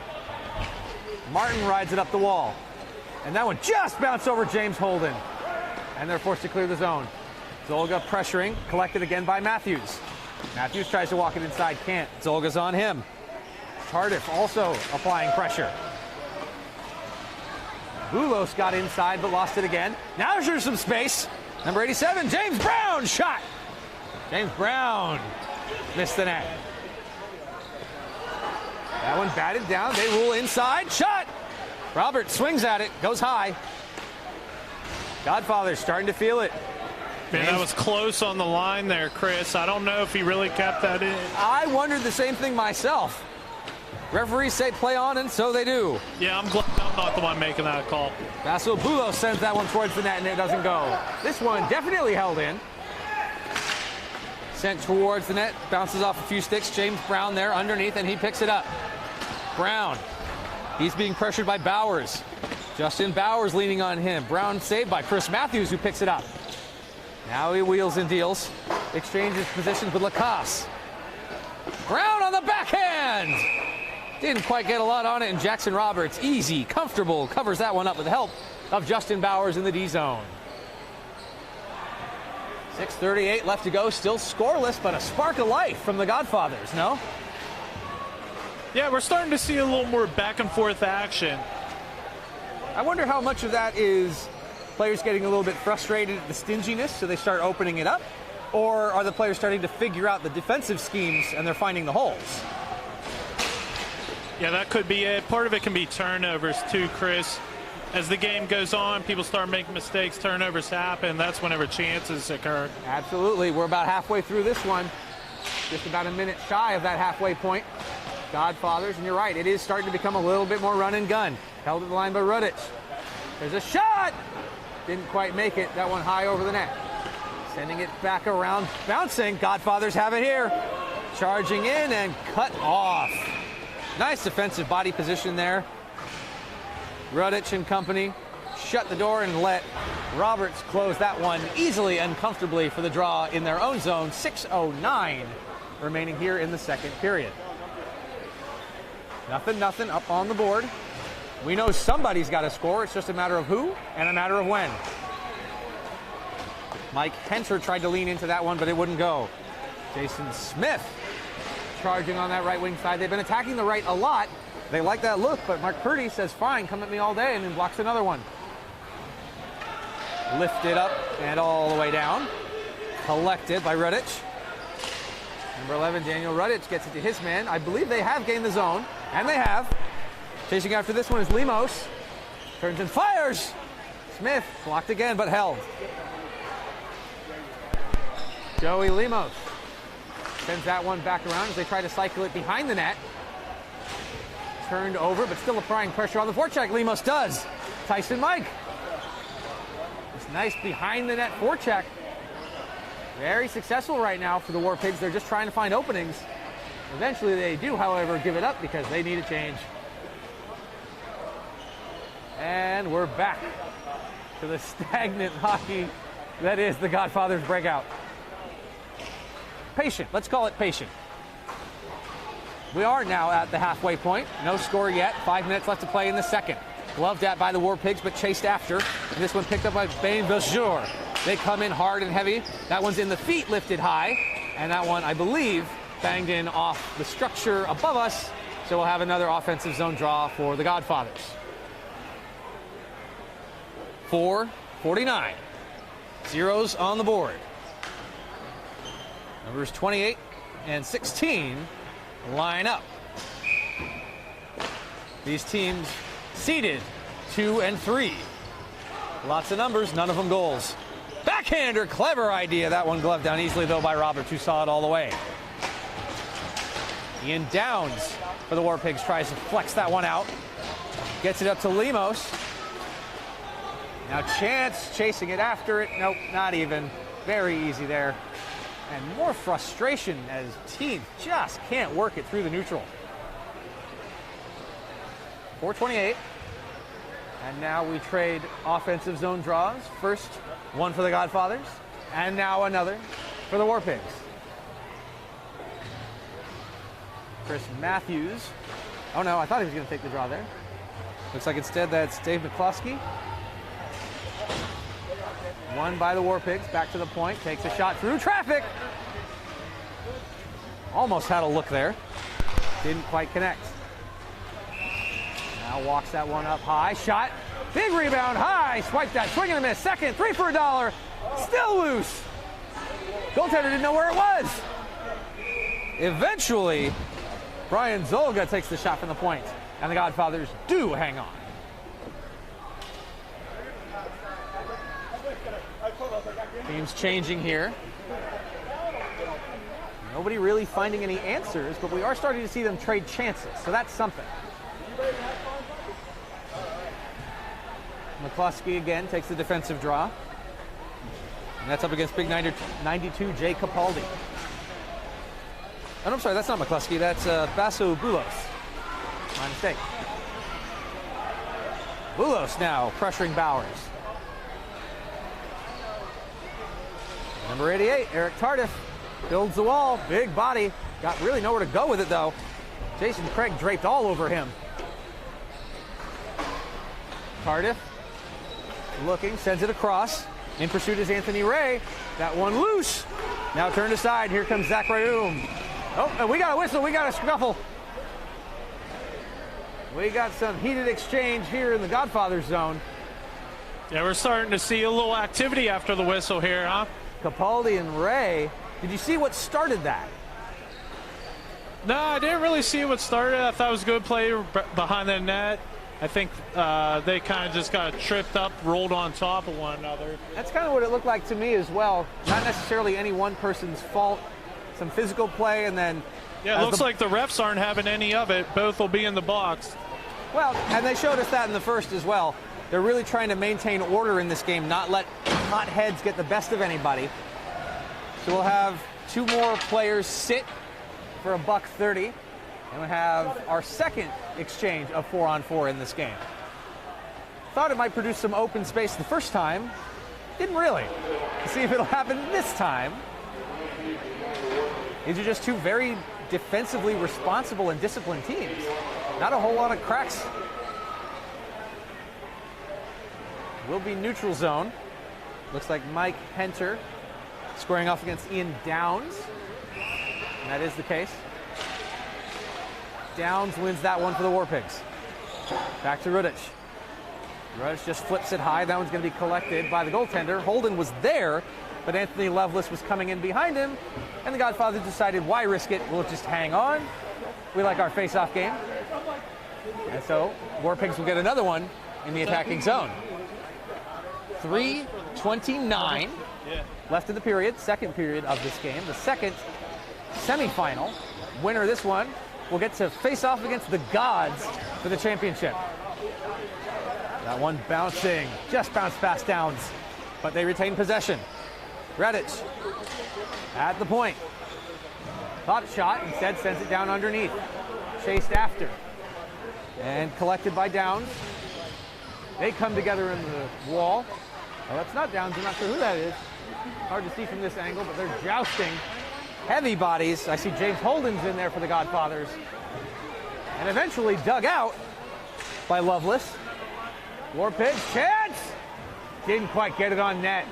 Martin rides it up the wall. And that one just bounced over James Holden. And they're forced to clear the zone. Zolga pressuring, collected again by Matthews. Matthews tries to walk it inside, can't. Zolga's on him. Tardif also applying pressure. Bulos got inside but lost it again. Now there's some space. Number 87, James Brown, shot. James Brown missed the net. That one batted down. They rule inside. Shot! Robert swings at it. Goes high. Godfather's starting to feel it. Man, that was close on the line there, Chris. I don't know if he really kept that in. I wondered the same thing myself. Referees say play on, and so they do. Yeah, I'm glad I'm not the one making that call. Vasil Bulos sends that one towards the net, and it doesn't go. This one definitely held in. Sent towards the net. Bounces off a few sticks. James Brown there underneath, and he picks it up. Brown. He's being pressured by Bowers. Justin Bowers leaning on him. Brown saved by Chris Matthews, who picks it up. Now he wheels and deals. Exchanges positions with Lacasse. Brown on the backhand! Didn't quite get a lot on it, and Jackson Roberts, easy, comfortable, covers that one up with the help of Justin Bowers in the D zone. 6:38 left to go, still scoreless, but a spark of life from the Godfathers, no? Yeah, we're starting to see a little more back and forth action. I wonder how much of that is players getting a little bit frustrated at the stinginess, so they start opening it up, or are the players starting to figure out the defensive schemes and they're finding the holes? Yeah, that could be it. Part of it can be turnovers too, Chris. As the game goes on, people start making mistakes, turnovers happen. That's whenever chances occur. Absolutely. We're about halfway through this one. Just about a minute shy of that halfway point. Godfathers, and you're right, it is starting to become a little bit more run and gun. Held at the line by Rudic. There's a shot! Didn't quite make it. That one high over the net. Sending it back around, bouncing. Godfathers have it here. Charging in and cut off. Nice defensive body position there. Rudic and company shut the door and let Roberts close that one easily and comfortably for the draw in their own zone. 6:09 remaining here in the second period. Nothing up on the board. We know somebody's got to score. It's just a matter of who and a matter of when. Mike Henter tried to lean into that one, but it wouldn't go. Jason Smith charging on that right wing side. They've been attacking the right a lot. They like that look, but Mark Purdy says, fine, come at me all day, and then blocks another one. Lifted up and all the way down. Collected by Rudich. Number 11, Daniel Rudich, gets it to his man. I believe they have gained the zone, and they have. Chasing after this one is Lemos. Turns and fires. Smith blocked again, but held. Joey Lemos sends that one back around as they try to cycle it behind the net. Turned over, but still applying pressure on the forecheck. Lemos does. Tyson Mike. It's nice behind the net forecheck. Very successful right now for the War Pigs. They're just trying to find openings. Eventually they do, however, give it up because they need a change. And we're back to the stagnant hockey that is the Godfathers breakout. Patient. Let's call it patient. We are now at the halfway point. No score yet. 5 minutes left to play in the second. Gloved at by the War Pigs, but chased after. And this one picked up by Bain Beljour. They come in hard and heavy. That one's in the feet, lifted high. And that one, I believe, banged in off the structure above us. So we'll have another offensive zone draw for the Godfathers. 4:49. Zeros on the board. Numbers 28 and 16 line up. These teams seeded 2 and 3. Lots of numbers, none of them goals. Backhander, clever idea. That one gloved down easily, though, by Roberts, who saw it all the way. Ian Downs for the War Pigs tries to flex that one out. Gets it up to Lemos. Now Chance chasing it after it. Nope, not even. Very easy there. And more frustration as teams just can't work it through the neutral. 4:28. And now we trade offensive zone draws. First, one for the Godfathers, and now another for the War Pigs. Chris Matthews. Oh no, I thought he was going to take the draw there. Looks like instead that's Dave McCluskey. Won by the War Pigs, back to the point, takes a shot through traffic. Almost had a look there. Didn't quite connect. Now walks that one up high, shot. Big rebound, high, swipe that, swing and a miss. Second, 3 for $1, still loose. Goaltender didn't know where it was. Eventually, Brian Zolga takes the shot from the point, and the Godfathers do hang on. Teams changing here. Nobody really finding any answers, but we are starting to see them trade chances, so that's something. McCluskey again takes the defensive draw. And that's up against big 92 Jay Capaldi. Oh, I'm sorry, that's not McCluskey, that's Basso Bulos. My mistake. Bulos now pressuring Bowers. Number 88, Eric Tardif, builds the wall, big body. Got really nowhere to go with it, though. Jason Craig draped all over him. Tardif looking, sends it across. In pursuit is Anthony Ray. That one loose. Now turned aside. Here comes Zach Rayoum. Oh, and we got a whistle. We got a scuffle. We got some heated exchange here in the Godfather zone. Yeah, we're starting to see a little activity after the whistle here, huh? Capaldi and Ray. Did you see what started that? No, I didn't really see what started. I thought it was a good play behind the net. I think they kind of just got tripped up, rolled on top of one another. That's kind of what it looked like to me as well. Not necessarily any one person's fault. Some physical play, and then... Yeah, it looks like the refs aren't having any of it. Both will be in the box. Well, and they showed us that in the first as well. They're really trying to maintain order in this game, not let hot heads get the best of anybody. So we'll have 2 more players sit for $1.30. And we have our second exchange of 4-on-4 in this game. Thought it might produce some open space the first time. Didn't really. Let's see if it'll happen this time. These are just 2 very defensively responsible and disciplined teams. Not a whole lot of cracks. Will be neutral zone. Looks like Mike Henter squaring off against Ian Downs. And that is the case. Downs wins that one for the War Pigs. Back to Rudic. Rudic just flips it high. That one's going to be collected by the goaltender. Holden was there, but Anthony Lovelace was coming in behind him, and the Godfathers decided, why risk it? We'll just hang on. We like our face-off game. And so War Pigs will get another one in the attacking zone. 3:29 left in the period, second period of this game. The second semifinal. Winner of this one will get to face off against the Gods for the championship. That one bouncing, just bounced past Downs, but they retain possession. Redic at the point. Thought shot, instead sends it down underneath. Chased after. And collected by Downs. They come together in the wall. Oh, that's not Downs, I'm not sure who that is. Hard to see from this angle, but they're jousting. Heavy bodies. I see James Holden's in there for the Godfathers. And eventually dug out by Lovelace. War Pigs, chance! Didn't quite get it on net.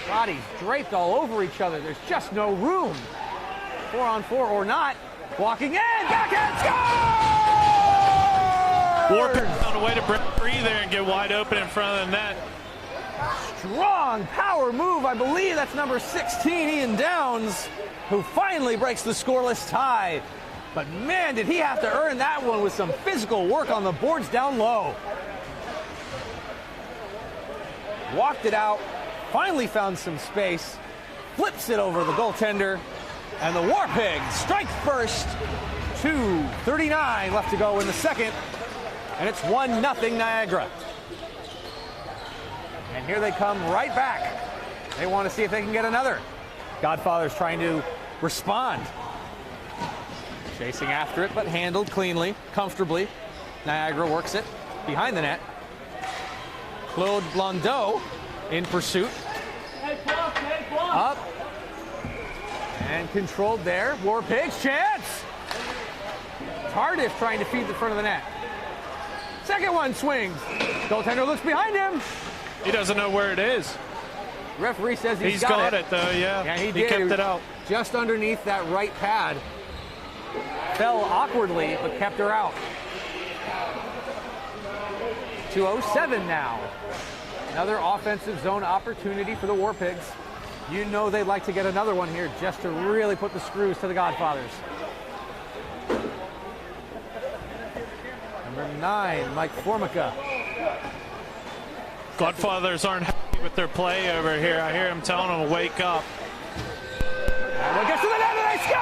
Bodies draped all over each other. There's just no room. 4-on-4 or not. Walking in, backhand score! War Pigs found a way to break free there and get wide open in front of the net. Strong power move. I believe that's number 16, Ian Downs, who finally breaks the scoreless tie. But man, did he have to earn that one with some physical work on the boards down low. Walked it out, finally found some space, flips it over the goaltender, and the War Pigs strike first. 2:39 left to go in the second, and it's 1-0 Niagara. And here they come right back. They want to see if they can get another. Godfathers trying to respond. Chasing after it, but handled cleanly, comfortably. Niagara works it behind the net. Claude Blondeau in pursuit. Up. And controlled there. War Pigs, chance! Tardif trying to feed the front of the net. Second one swings. Goaltender looks behind him. He doesn't know where it is. Referee says He's got it though, yeah. Yeah, he kept it out. Just underneath that right pad. Fell awkwardly, but kept her out. 2:07 now. Another offensive zone opportunity for the War Pigs. You know they'd like to get another one here just to really put the screws to the Godfathers. Number 9, Mike Formica. Godfathers aren't happy with their play over here. I hear him telling them to wake up. And one gets to the net and they score!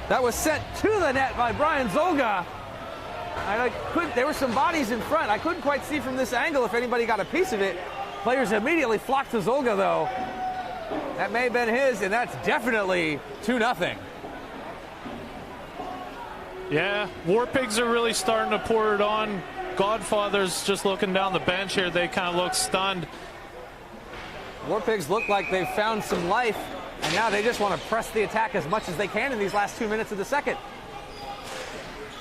That was sent to the net by Brian Zolga. There were some bodies in front. I couldn't quite see from this angle if anybody got a piece of it. Players immediately flocked to Zolga, though. That may have been his, and that's definitely 2-0. Yeah, War Pigs are really starting to pour it on. Godfathers just looking down the bench here, they kind of look stunned. War Pigs look like they've found some life, and now they just want to press the attack as much as they can in these last 2 minutes of the second.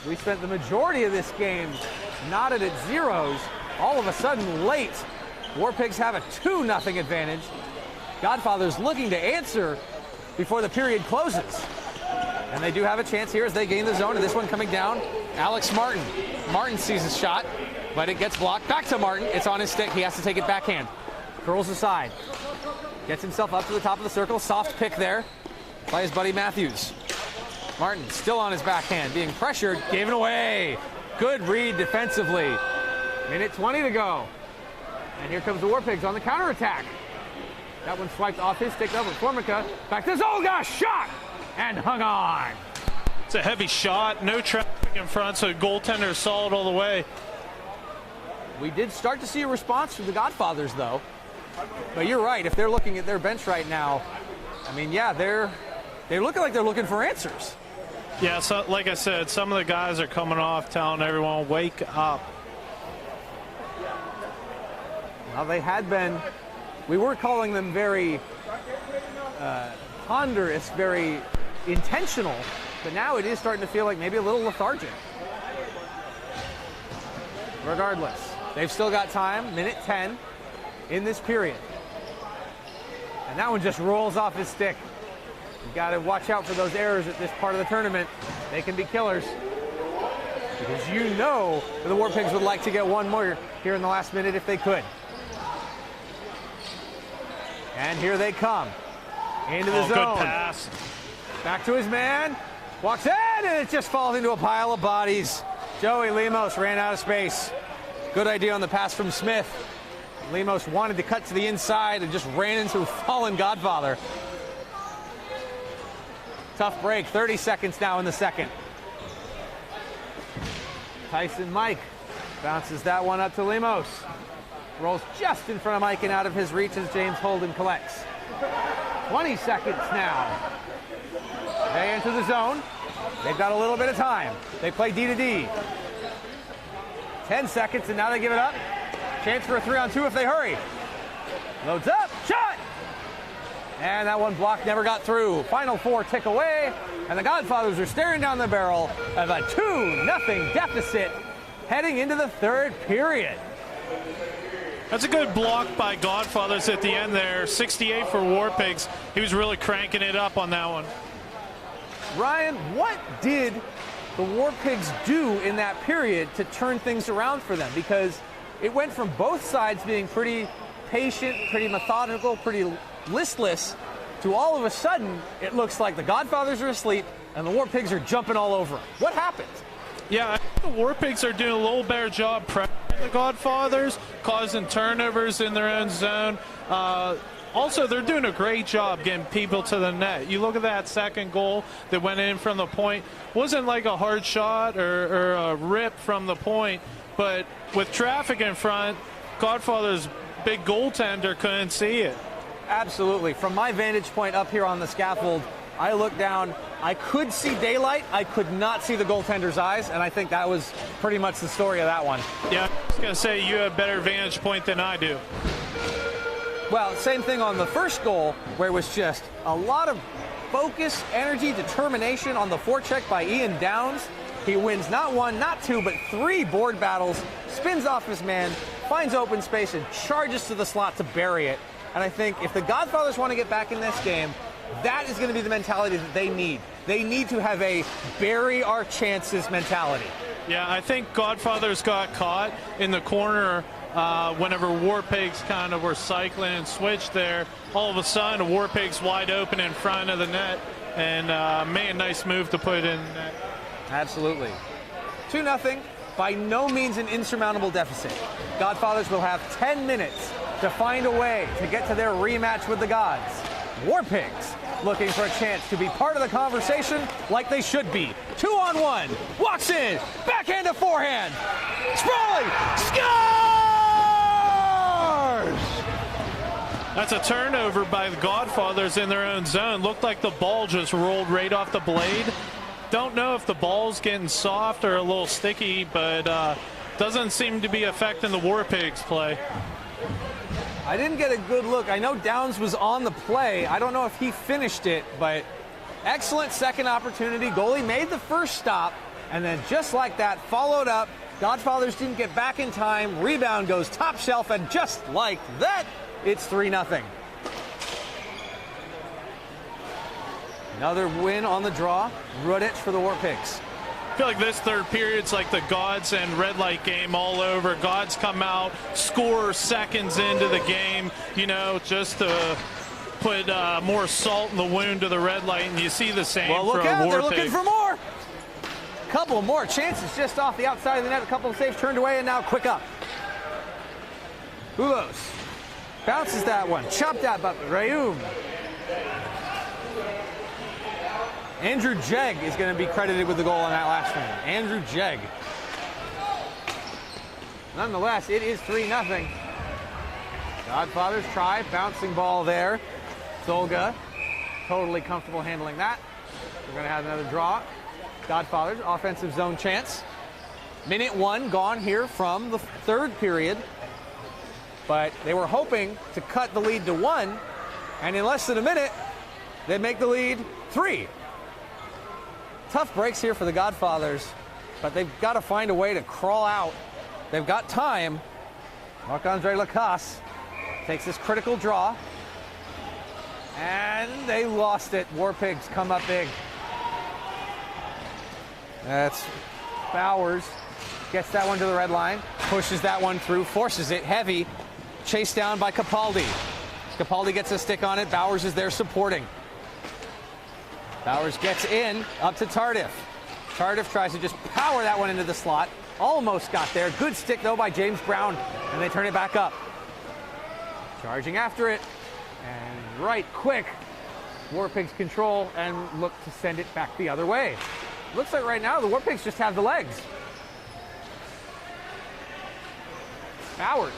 We spent the majority of this game knotted at zeros. All of a sudden, late, War Pigs have a 2-0 advantage. Godfathers looking to answer before the period closes. And they do have a chance here as they gain the zone, and this one coming down. Alex Martin. Martin sees his shot, but it gets blocked. Back to Martin. It's on his stick. He has to take it backhand. Curls aside. Gets himself up to the top of the circle. Soft pick there by his buddy Matthews. Martin still on his backhand, being pressured, gave it away. Good read defensively. Minute 20 to go. And here comes the War Pigs on the counterattack. That one swiped off his stick over Formica. Back to Zolga, shot! And hung on. It's a heavy shot, no traffic in front, so the goaltender saw it all the way. We did start to see a response from the Godfathers, though. But you're right, if they're looking at their bench right now, I mean, yeah, they're looking like they're looking for answers. Yeah, so like I said, some of the guys are coming off telling everyone, wake up. Well, they had been, we were calling them very ponderous, very intentional, but now it is starting to feel like maybe a little lethargic. Regardless, they've still got time, minute 10 in this period. And that one just rolls off his stick. You got to watch out for those errors at this part of the tournament. They can be killers. Because you know the War Pigs would like to get one more here in the last minute if they could. And here they come. Into the zone. Good pass. Back to his man. Walks in, and it just falls into a pile of bodies. Joey Lemos ran out of space. Good idea on the pass from Smith. Lemos wanted to cut to the inside and just ran into a fallen Godfather. Tough break. 30 seconds now in the second. Tyson Mike bounces that one up to Lemos. Rolls just in front of Mike and out of his reach as James Holden collects. 20 seconds now. They enter the zone. They've got a little bit of time. They play D to D. 10 seconds, and now they give it up. Chance for a 3-on-2 if they hurry. Loads up, shot! And that one block never got through. Final 4 tick away, and the Godfathers are staring down the barrel of a 2-0 deficit heading into the third period. That's a good block by Godfathers at the end there. 68 for War Pigs. He was really cranking it up on that one. Ryan, what did the War Pigs do in that period to turn things around for them? Because it went from both sides being pretty patient, pretty methodical, pretty listless, to all of a sudden, it looks like the Godfathers are asleep and the War Pigs are jumping all over them. What happened? Yeah, I think the War Pigs are doing a little better job pressuring the Godfathers, causing turnovers in their own zone. Also, they're doing a great job getting people to the net. You look at that second goal that went in from the point. Wasn't like a hard shot or a rip from the point, but with traffic in front, Godfather's big goaltender couldn't see it. Absolutely. From my vantage point up here on the scaffold, I looked down. I could see daylight. I could not see the goaltender's eyes, and I think that was pretty much the story of that one. Yeah, I was going to say you have a better vantage point than I do. Well, same thing on the first goal, where it was just a lot of focus, energy, determination on the forecheck by Ian Downs. He wins not one, not two, but 3 board battles, spins off his man, finds open space, and charges to the slot to bury it. And I think if the Godfathers want to get back in this game, that is going to be the mentality that they need. They need to have a bury our chances mentality. Yeah, I think Godfathers got caught in the corner whenever War Pigs kind of were cycling and switched there. All of a sudden, War Pigs wide open in front of the net, and made a nice move to put it in the net. Absolutely. 2-0, by no means an insurmountable deficit. Godfathers will have 10 minutes to find a way to get to their rematch with the Gods. War Pigs looking for a chance to be part of the conversation like they should be. 2-on-1, walks in, backhand to forehand, sprawling, scores! That's a turnover by the Godfathers in their own zone. Looked like the ball just rolled right off the blade. Don't know if the ball's getting soft or a little sticky, but doesn't seem to be affecting the War Pigs play. I didn't get a good look. I know Downs was on the play. I don't know if he finished it, but excellent second opportunity. Goalie made the first stop, and then just like that, followed up. Godfathers didn't get back in time. Rebound goes top shelf, and just like that, it's 3-0. Another win on the draw. Rudich for the War Pigs. I feel like this third period's like the Gods and red light game all over. Gods come out, score seconds into the game, you know, just to put more salt in the wound to the red light, and you see the same well, look from out, War they're looking Pigs. for more. Couple more chances just off the outside of the net. A couple of saves turned away, and now quick up. Ulos bounces that one, chopped out by Rayum. Andrew Jegg is going to be credited with the goal on that last one. Andrew Jegg. Nonetheless, it is 3-0. Godfathers try, bouncing ball there. Zolga, totally comfortable handling that. We're going to have another draw. Godfathers, offensive zone chance. Minute 1 gone here from the third period. But they were hoping to cut the lead to 1. And in less than a minute, they make the lead 3. Tough breaks here for the Godfathers, but they've got to find a way to crawl out. They've got time. Marc-Andre Lacasse takes this critical draw. And they lost it. War Pigs come up big. That's Bowers. Gets that one to the red line. Pushes that one through. Forces it heavy. Chased down by Capaldi. Capaldi gets a stick on it. Bowers is there supporting. Bowers gets in. Up to Tardif. Tardif tries to just power that one into the slot. Almost got there. Good stick, though, by James Brown. And they turn it back up. Charging after it. And right quick. War Pigs control and look to send it back the other way. Looks like right now the War Pigs just have the legs. Bowers.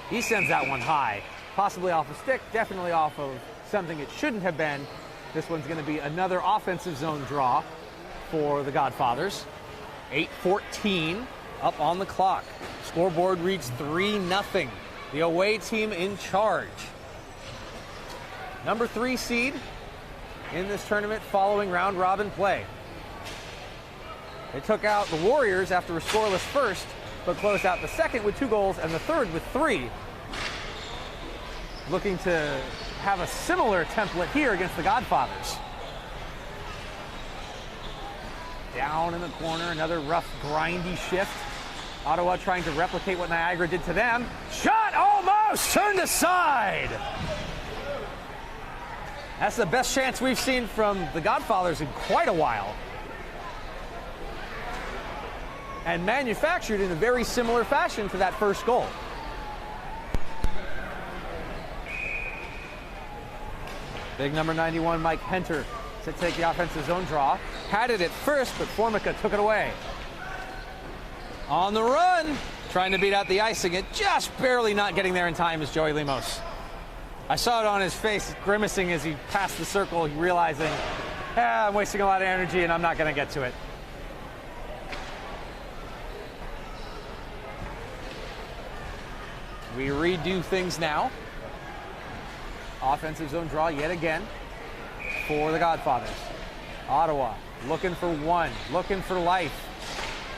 He sends that one high. Possibly off a stick, definitely off of something it shouldn't have been. This one's going to be another offensive zone draw for the Godfathers. 8:14 up on the clock. Scoreboard reads 3-0. The away team in charge. Number 3 seed in this tournament following round robin play. They took out the Warriors after a scoreless first, but closed out the second with 2 goals and the third with 3. Looking to have a similar template here against the Godfathers. Down in the corner, another rough, grindy shift. Ottawa trying to replicate what Niagara did to them. Shot almost turned aside. That's the best chance we've seen from the Godfathers in quite a while. And manufactured in a very similar fashion to that first goal. Big number 91, Mike Henter, to take the offensive zone draw. Had it at first, but Formica took it away. On the run, trying to beat out the icing. It just barely not getting there in time is Joey Lemos. I saw it on his face, grimacing as he passed the circle, realizing, I'm wasting a lot of energy and I'm not going to get to it. We redo things now. Offensive zone draw yet again for the Godfathers. Ottawa looking for one, looking for life.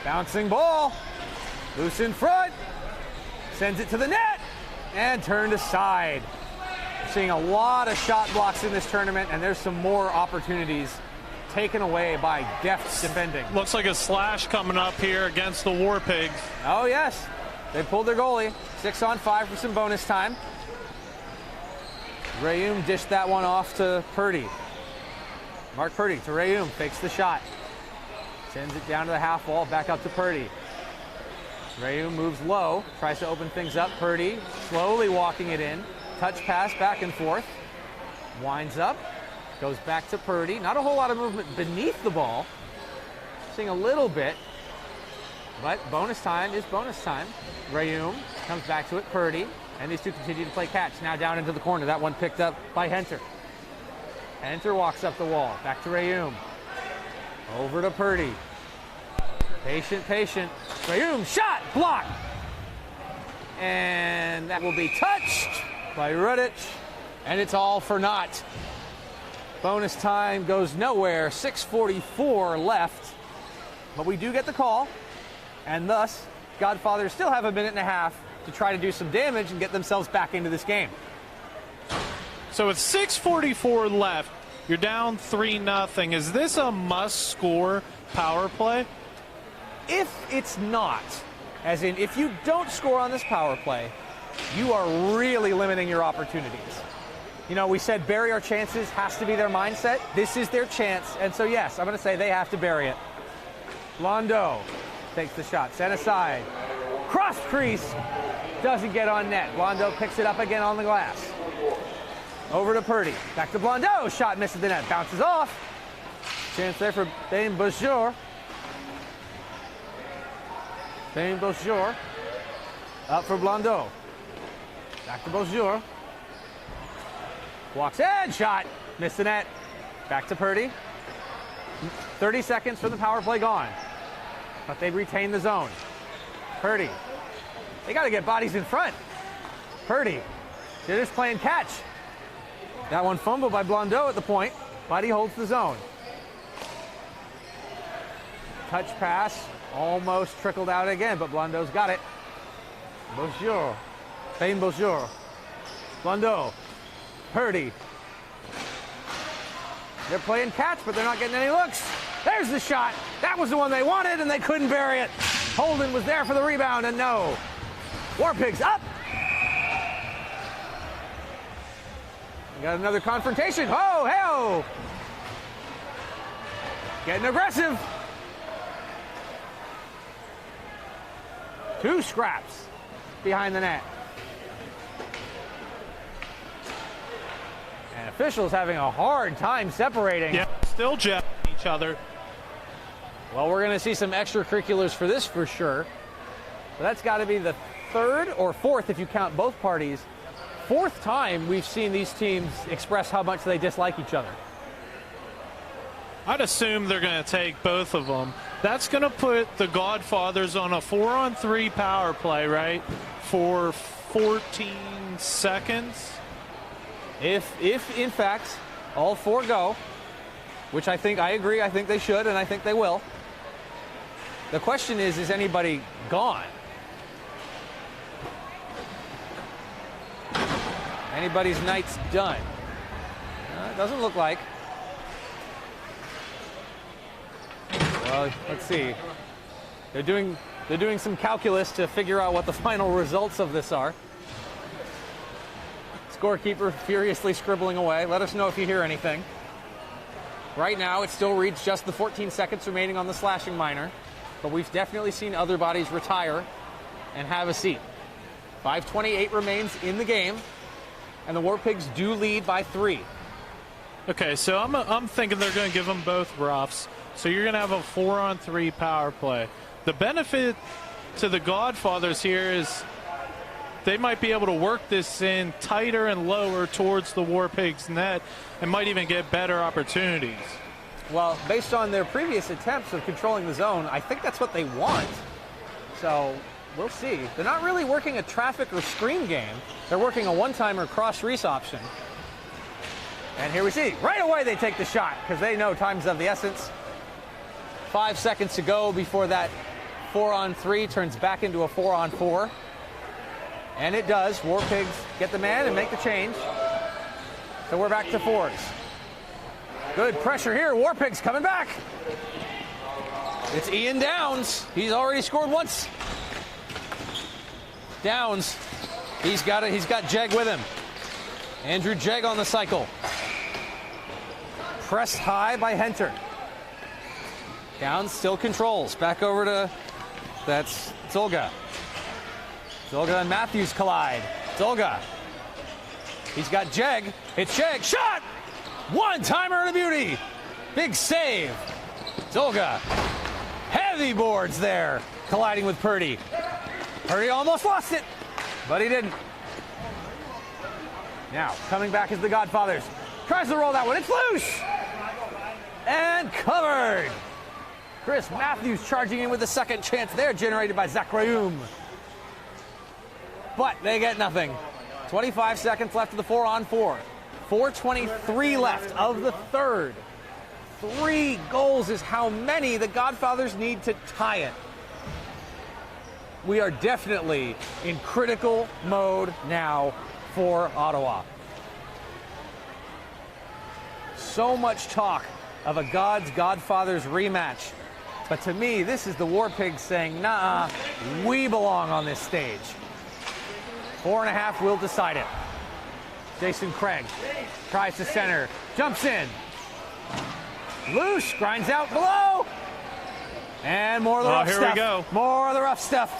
Bouncing ball, loose in front, sends it to the net, and turned aside. We're seeing a lot of shot blocks in this tournament, and there's some more opportunities taken away by deft defending. Looks like a slash coming up here against the War Pigs. Oh yes, they pulled their goalie. 6-on-5 for some bonus time. Rayum dished that one off to Purdy. Mark Purdy to Rayum, fakes the shot. Sends it down to the half wall, back up to Purdy. Rayum moves low, tries to open things up. Purdy slowly walking it in. Touch pass back and forth. Winds up, goes back to Purdy. Not a whole lot of movement beneath the ball. Seeing a little bit, but bonus time is bonus time. Rayum comes back to it, Purdy. And these two continue to play catch. Now down into the corner. That one picked up by Henter. Henter walks up the wall. Back to Rayum. Over to Purdy. Patient, patient. Rayum, shot, block. And that will be touched by Rudic. And it's all for naught. Bonus time goes nowhere. 6:44 left. But we do get the call. And thus, Godfathers still have a minute and a half to try to do some damage and get themselves back into this game. So with 6:44 left, you're down 3-0. Is this a must-score power play? If it's not, as in if you don't score on this power play, you are really limiting your opportunities. You know, we said bury our chances has to be their mindset. This is their chance, and so yes, I'm going to say they have to bury it. Blondeau takes the shot, set aside. Cross crease, doesn't get on net. Blondeau picks it up again on the glass. Over to Purdy, back to Blondeau, shot misses the net, bounces off. Chance there for Bain Beaujour. Bain Beaujour, up for Blondeau. Back to Beaujour. Walks in, shot, missed the net. Back to Purdy. 30 seconds for the power play gone. But they retain the zone. Purdy. They got to get bodies in front. Purdy. They're just playing catch. That one fumbled by Blondeau at the point, but he holds the zone. Touch pass. Almost trickled out again, but Blondeau's got it. Beaujour. Bain Beaujour. Blondeau. Purdy. They're playing catch, but they're not getting any looks. There's the shot. That was the one they wanted, and they couldn't bury it. Holden was there for the rebound, and no. War Pigs up. We got another confrontation. Ho, hey-oh. Getting aggressive. 2 scraps behind the net. And officials having a hard time separating. Yeah, still jabbing each other. Well, we're going to see some extracurriculars for this for sure. But that's got to be the 3rd or 4th, if you count both parties, 4th time we've seen these teams express how much they dislike each other. I'd assume they're going to take both of them. That's going to put the Godfathers on a 4-on-3 power play, right? For 14 seconds. If in fact all 4 go, which I agree, I think they should, and I think they will. The question is anybody gone? Anybody's night's done? It doesn't look like. Well, let's see. They're doing some calculus to figure out what the final results of this are. Scorekeeper furiously scribbling away. Let us know if you hear anything. Right now, it still reads just the 14 seconds remaining on the slashing minor, but we've definitely seen other bodies retire and have a seat. 5:28 remains in the game, and the War Pigs do lead by 3. Okay, so I'm thinking they're going to give them both roughs. So you're going to have a 4-on-3 power play. The benefit to the Godfathers here is they might be able to work this in tighter and lower towards the War Pigs net and might even get better opportunities. Well, based on their previous attempts of controlling the zone, I think that's what they want. So we'll see. They're not really working a traffic or screen game. They're working a one-timer cross-reese option. And here we see, right away they take the shot because they know time's of the essence. 5 seconds to go before that 4-on-3 turns back into a 4-on-4. And it does. War Pigs get the man and make the change. So we're back to 4s. Good pressure here. War Pigs coming back. It's Ian Downs. He's already scored once. Downs. He's got Jeg with him. Andrew Jeg on the cycle. Pressed high by Henter. Downs still controls. Back over to, that's Zolga. Zolga and Matthews collide. Zolga. He's got Jeg. It's Jeg. Shot! One-timer and a beauty. Big save. Zolga. Heavy boards there. Colliding with Purdy. Purdy almost lost it, but he didn't. Now, coming back is the Godfathers. Tries to roll that one. It's loose! And covered. Chris Matthews charging in with the second chance there, generated by Zach Rayoum. But they get nothing. 25 seconds left of the 4-on-4. 4:23 left of the 3rd. 3 goals is how many the Godfathers need to tie it. We are definitely in critical mode now for Ottawa. So much talk of a Godfathers rematch. But to me, this is the War Pigs saying, nah, we belong on this stage. 4.5 will decide it. Jason Craig tries to center, jumps in. Loose, grinds out below. And more of the rough stuff. Here we go. More of the rough stuff.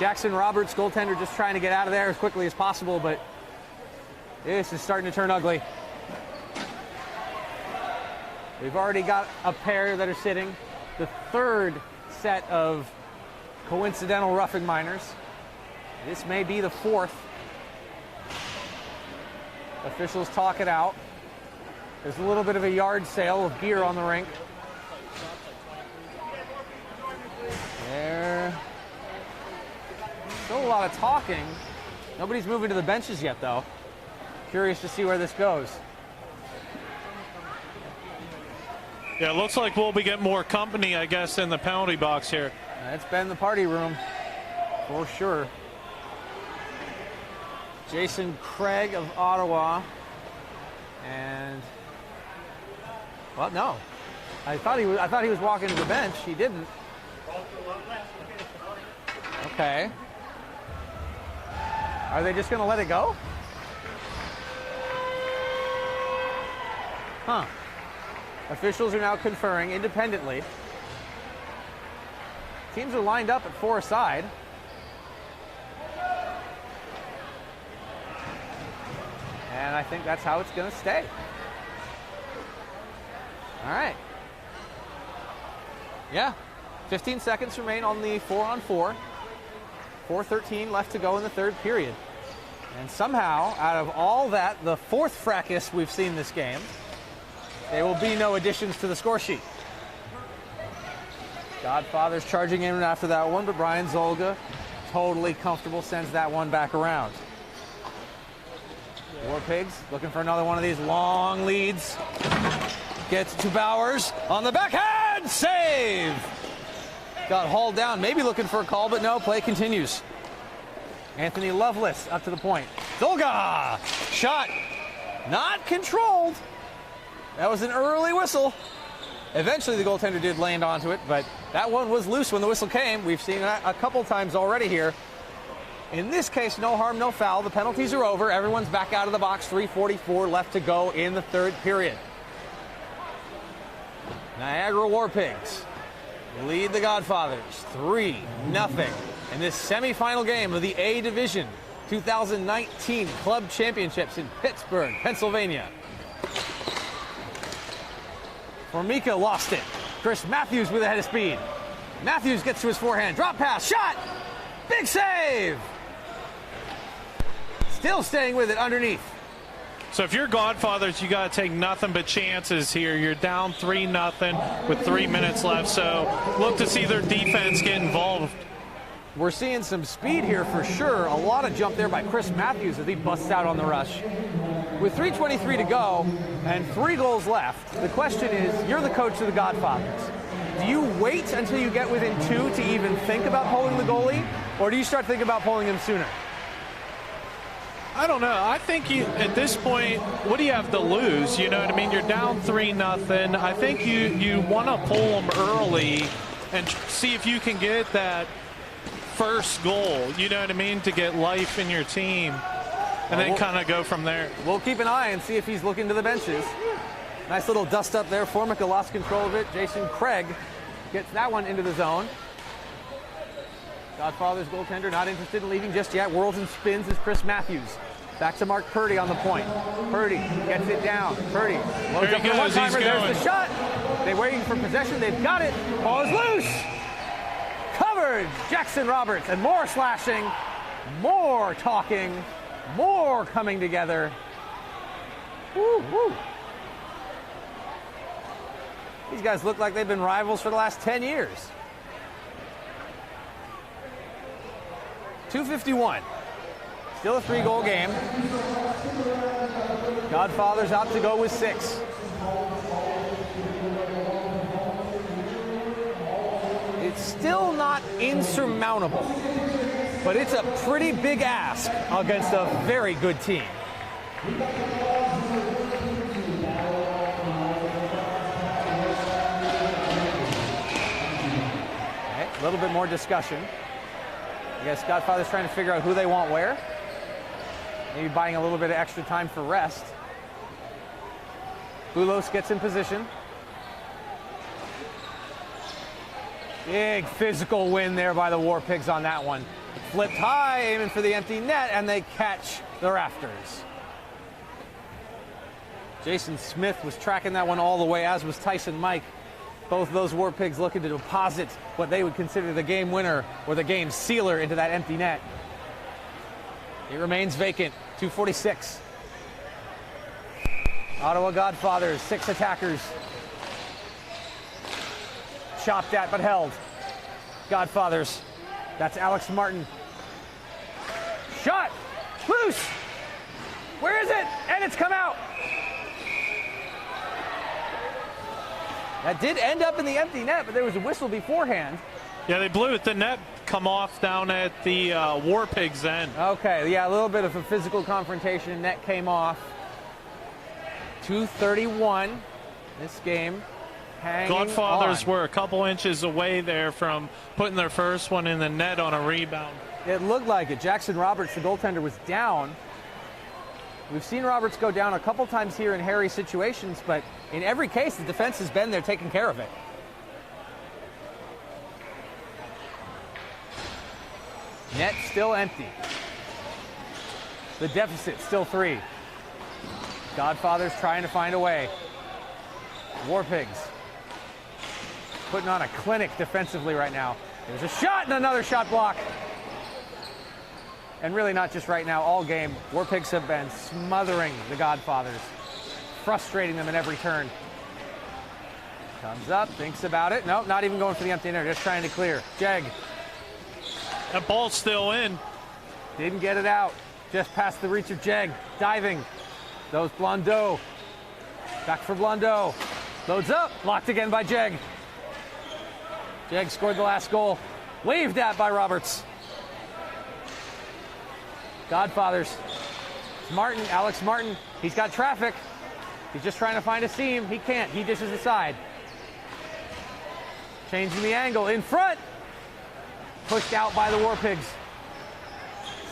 Jackson Roberts, goaltender, just trying to get out of there as quickly as possible, but this is starting to turn ugly. We've already got a pair that are sitting. The 3rd set of coincidental roughing minors. This may be the 4th. Officials talk it out. There's a little bit of a yard sale of beer on the rink. There. Still a lot of talking. Nobody's moving to the benches yet, though. Curious to see where this goes. Yeah, it looks like we'll be getting more company, I guess, in the penalty box here. It's been the party room, for sure. Jason Craig of Ottawa and Well, no. I thought he was walking to the bench. He didn't. Okay. Are they just going to let it go? Huh. Officials are now conferring independently. Teams are lined up at 4 aside. And I think that's how it's going to stay. All right. Yeah. 15 seconds remain on the 4-on-4. 4:13 left to go in the third period. And somehow, out of all that, the fourth fracas we've seen this game, there will be no additions to the score sheet. Godfather's charging in after that one, but Brian Zolga, totally comfortable, sends that one back around. War Pigs looking for another one of these long leads. Gets to Bowers on the backhand, save! Got hauled down, maybe looking for a call, but no, play continues. Anthony Lovelace up to the point. Zolga! Shot! Not controlled. That was an early whistle. Eventually the goaltender did land onto it, but that one was loose when the whistle came. We've seen that a couple times already here. In this case, no harm, no foul. The penalties are over. Everyone's back out of the box. 3:44 left to go in the third period. Niagara War Pigs lead the Godfathers 3-0 in this semifinal game of the A Division 2019 Club Championships in Pittsburgh, Pennsylvania. Formica lost it. Chris Matthews with a head of speed. Matthews gets to his forehand. Drop pass. Shot. Big save. Still staying with it underneath. So if you're Godfathers, you got to take nothing but chances here. You're down 3-0 with 3 minutes left. So look to see their defense get involved. We're seeing some speed here for sure. A lot of jump there by Chris Matthews as he busts out on the rush. With 3:23 to go and 3 goals left, the question is, you're the coach of the Godfathers. Do you wait until you get within 2 to even think about pulling the goalie? Or do you start thinking about pulling him sooner? I don't know. I think at this point, what do you have to lose? You know what I mean? You're down 3-0. I think you want to pull them early and see if you can get that first goal, you know what I mean, to get life in your team, and then kind of go from there. We'll keep an eye and see if he's looking to the benches. Nice little dust up there. Formica lost control of it. Jason Craig gets that one into the zone. Godfather's goaltender not interested in leaving just yet. Whirls and spins is Chris Matthews. Back to Mark Purdy on the point. Purdy gets it down. Purdy loads up for one-timer. There's the shot. They're waiting for possession. They've got it. Ball is loose. Covered. Jackson Roberts, and more slashing, more talking, more coming together. Woo, woo. These guys look like they've been rivals for the last 10 years. 2:51. Still a 3-goal game. Godfathers out to go with 6. It's still not insurmountable, but it's a pretty big ask against a very good team. Okay, a little bit more discussion. I guess Godfather's trying to figure out who they want where. Maybe buying a little bit of extra time for rest. Boulos gets in position. Big physical win there by the War Pigs on that one. Flipped high, aiming for the empty net, and they catch the rafters. Jason Smith was tracking that one all the way, as was Tyson Mike. Both of those War Pigs looking to deposit what they would consider the game winner or the game sealer into that empty net. It remains vacant. 2:46. Ottawa Godfathers, 6 attackers. Chopped at but held. Godfathers. That's Alex Martin. Shot! Loose! Where is it? And it's come out! That did end up in the empty net, but there was a whistle beforehand. Yeah, they blew it. The net come off down at the War Pigs end. Okay, yeah, a little bit of a physical confrontation. Net came off. 2:31. This game hanging Godfathers on. were a couple inches away there from putting their first one in the net on a rebound. It looked like it. Jackson Roberts, the goaltender, was down. We've seen Roberts go down a couple times here in hairy situations, but in every case, the defense has been there taking care of it. Net still empty. The deficit still 3. Godfathers trying to find a way. War Pigs putting on a clinic defensively right now. There's a shot and another shot block. And really not just right now, all game, War Pigs have been smothering the Godfathers, frustrating them in every turn. Comes up, thinks about it. Nope, not even going for the empty netter, just trying to clear. Jeg. That ball's still in. Didn't get it out. Just past the reach of Jeg. Diving. Those Blondeau. Back for Blondeau. Loads up. Blocked again by Jeg. Jeg scored the last goal. Waved at by Roberts. Godfathers. Martin, Alex Martin. He's got traffic. He's just trying to find a seam. He can't. He dishes aside. Changing the angle. In front. Pushed out by the War Pigs.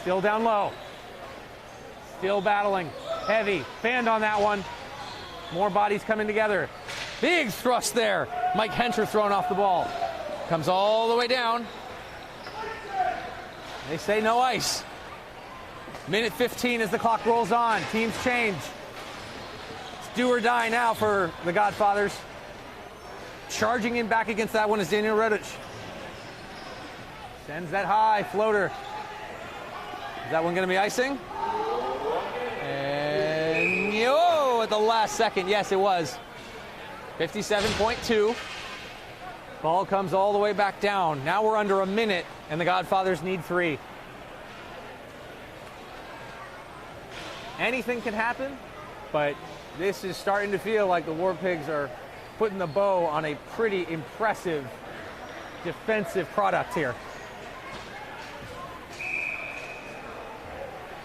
Still down low. Still battling. Heavy. Band on that one. More bodies coming together. Big thrust there. Mike Henter throwing off the ball. Comes all the way down. They say no ice. Minute 15 as the clock rolls on. Teams change. It's do or die now for the Godfathers. Charging in back against that one is Daniel Redic. Sends that high floater. Is that one going to be icing? And at the last second, yes, it was. 57.2. Ball comes all the way back down. Now we're under a minute, and the Godfathers need 3. Anything can happen, but this is starting to feel like the War Pigs are putting the bow on a pretty impressive defensive product here.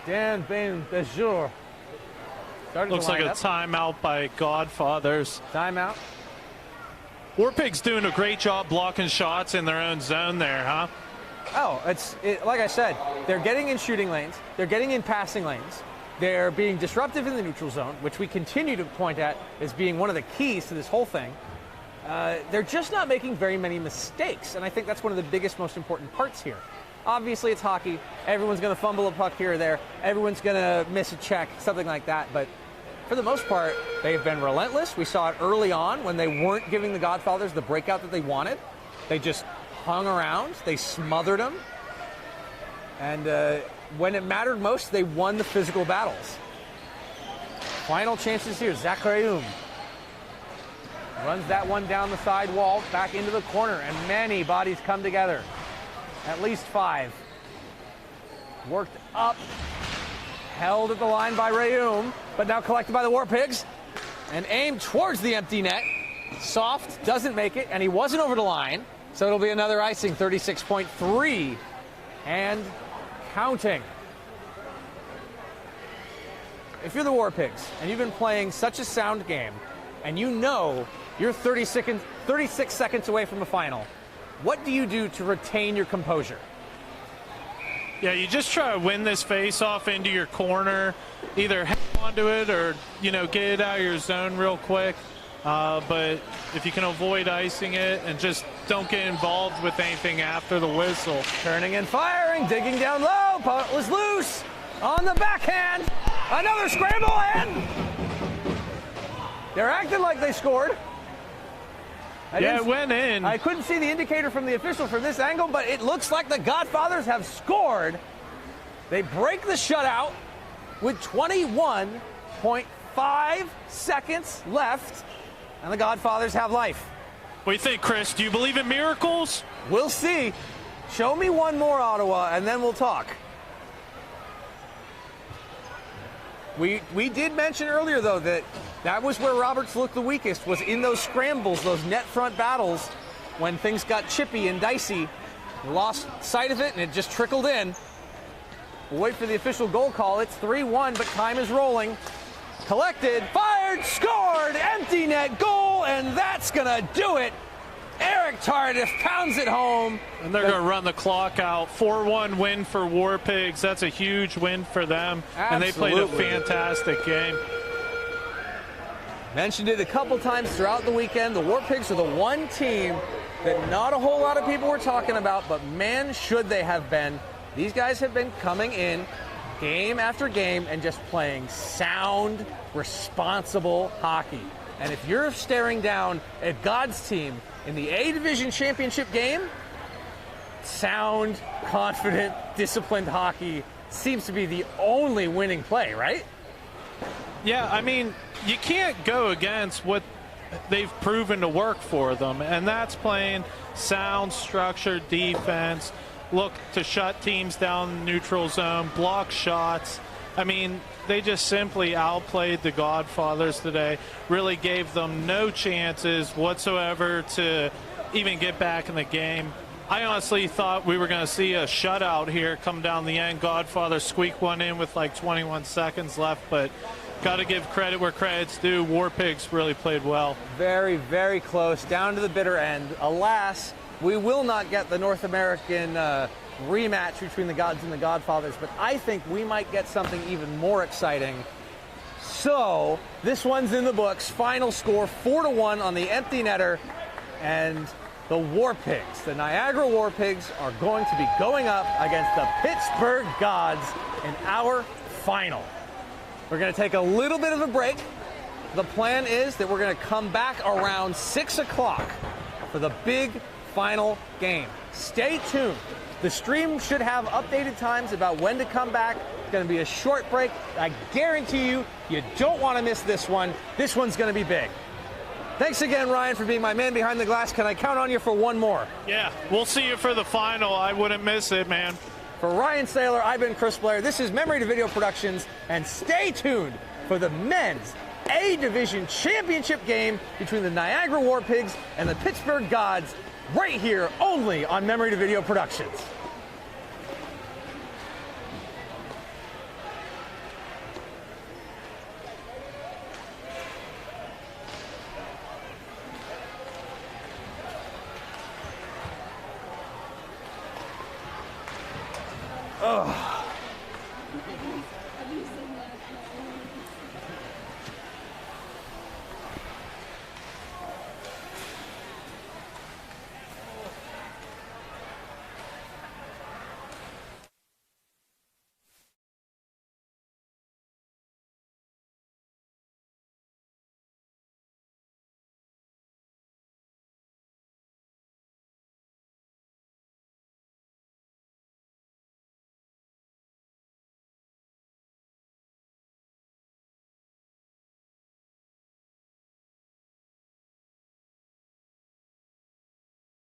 Dan Ben Bejour. Looks like a timeout by Godfathers. Timeout. War Pigs doing a great job blocking shots in their own zone there, huh? Oh, like I said, they're getting in shooting lanes. They're getting in passing lanes. They're being disruptive in the neutral zone, which we continue to point at as being one of the keys to this whole thing. They're just not making very many mistakes, and I think that's one of the biggest, most important parts here. Obviously, it's hockey. Everyone's going to fumble a puck here or there. Everyone's going to miss a check, something like that. But for the most part, they've been relentless. We saw it early on when they weren't giving the Godfathers the breakout that they wanted. They just hung around. They smothered them. And when it mattered most, they won the physical battles. Final chances here. Zacharium runs that one down the side wall, back into the corner, and many bodies come together. At least 5. Worked up, held at the line by Rayum, but now collected by the War Pigs, and aimed towards the empty net. Soft, doesn't make it, and he wasn't over the line, so it'll be another icing, 36.3, and counting. If you're the War Pigs, and you've been playing such a sound game, and you know you're 36 seconds away from a final, what do you do to retain your composure? Yeah, you just try to win this face-off into your corner, either hang onto it or, get it out of your zone real quick. But if you can avoid icing it and just don't get involved with anything after the whistle. Turning and firing, digging down low, puck was loose, on the backhand, another scramble, and they're acting like they scored. It went in. I couldn't see the indicator from the official from this angle, but it looks like the Godfathers have scored. They break the shutout with 21.5 seconds left, and the Godfathers have life. What do you think, Chris? Do you believe in miracles? We'll see. Show me one more, Ottawa, and then we'll talk. We did mention earlier, though, that was where Roberts looked the weakest, was in those scrambles, those net front battles, when things got chippy and dicey. We lost sight of it, and it just trickled in. We'll wait for the official goal call. It's 3-1, but time is rolling. Collected, fire! fired, scored, empty net goal, and that's going to do it. Eric Tardif pounds it home. And they're going to run the clock out. 4-1 win for War Pigs. That's a huge win for them. Absolutely. And they played a fantastic game. Mentioned it a couple times throughout the weekend. The War Pigs are the one team that not a whole lot of people were talking about, but man, should they have been. These guys have been coming in game after game and just playing sound, responsible hockey. And if you're staring down at God's team in the A Division Championship game, sound, confident, disciplined hockey seems to be the only winning play, right? Yeah, I mean, you can't go against what they've proven to work for them, and that's playing sound, structured defense, look to shut teams down in the neutral zone, block shots. I mean, they just simply outplayed the Godfathers today, really gave them no chances whatsoever to even get back in the game. I honestly thought we were going to see a shutout here come down the end. Godfather squeak one in with like 21 seconds left, but got to give credit where credit's due. War Pigs really played well. Very, very close, down to the bitter end. Alas, we will not get the North American rematch between the Gods and the Godfathers, but I think we might get something even more exciting. So, this one's in the books. Final score 4-1 on the empty netter, and the War Pigs, the Niagara War Pigs, are going to be going up against the Pittsburgh Gods in our final. We're going to take a little bit of a break. The plan is that we're going to come back around 6 o'clock for the big final game. Stay tuned. The stream should have updated times about when to come back. It's going to be a short break. I guarantee you, you don't want to miss this one. This one's going to be big. Thanks again, Ryan, for being my man behind the glass. Can I count on you for one more? Yeah, we'll see you for the final. I wouldn't miss it, man. For Ryan Saylor, I've been Chris Blair. This is Memory to Video Productions, and stay tuned for the men's A Division Championship game between the Niagara War Pigs and the Pittsburgh Gods right here only on Memory to Video Productions.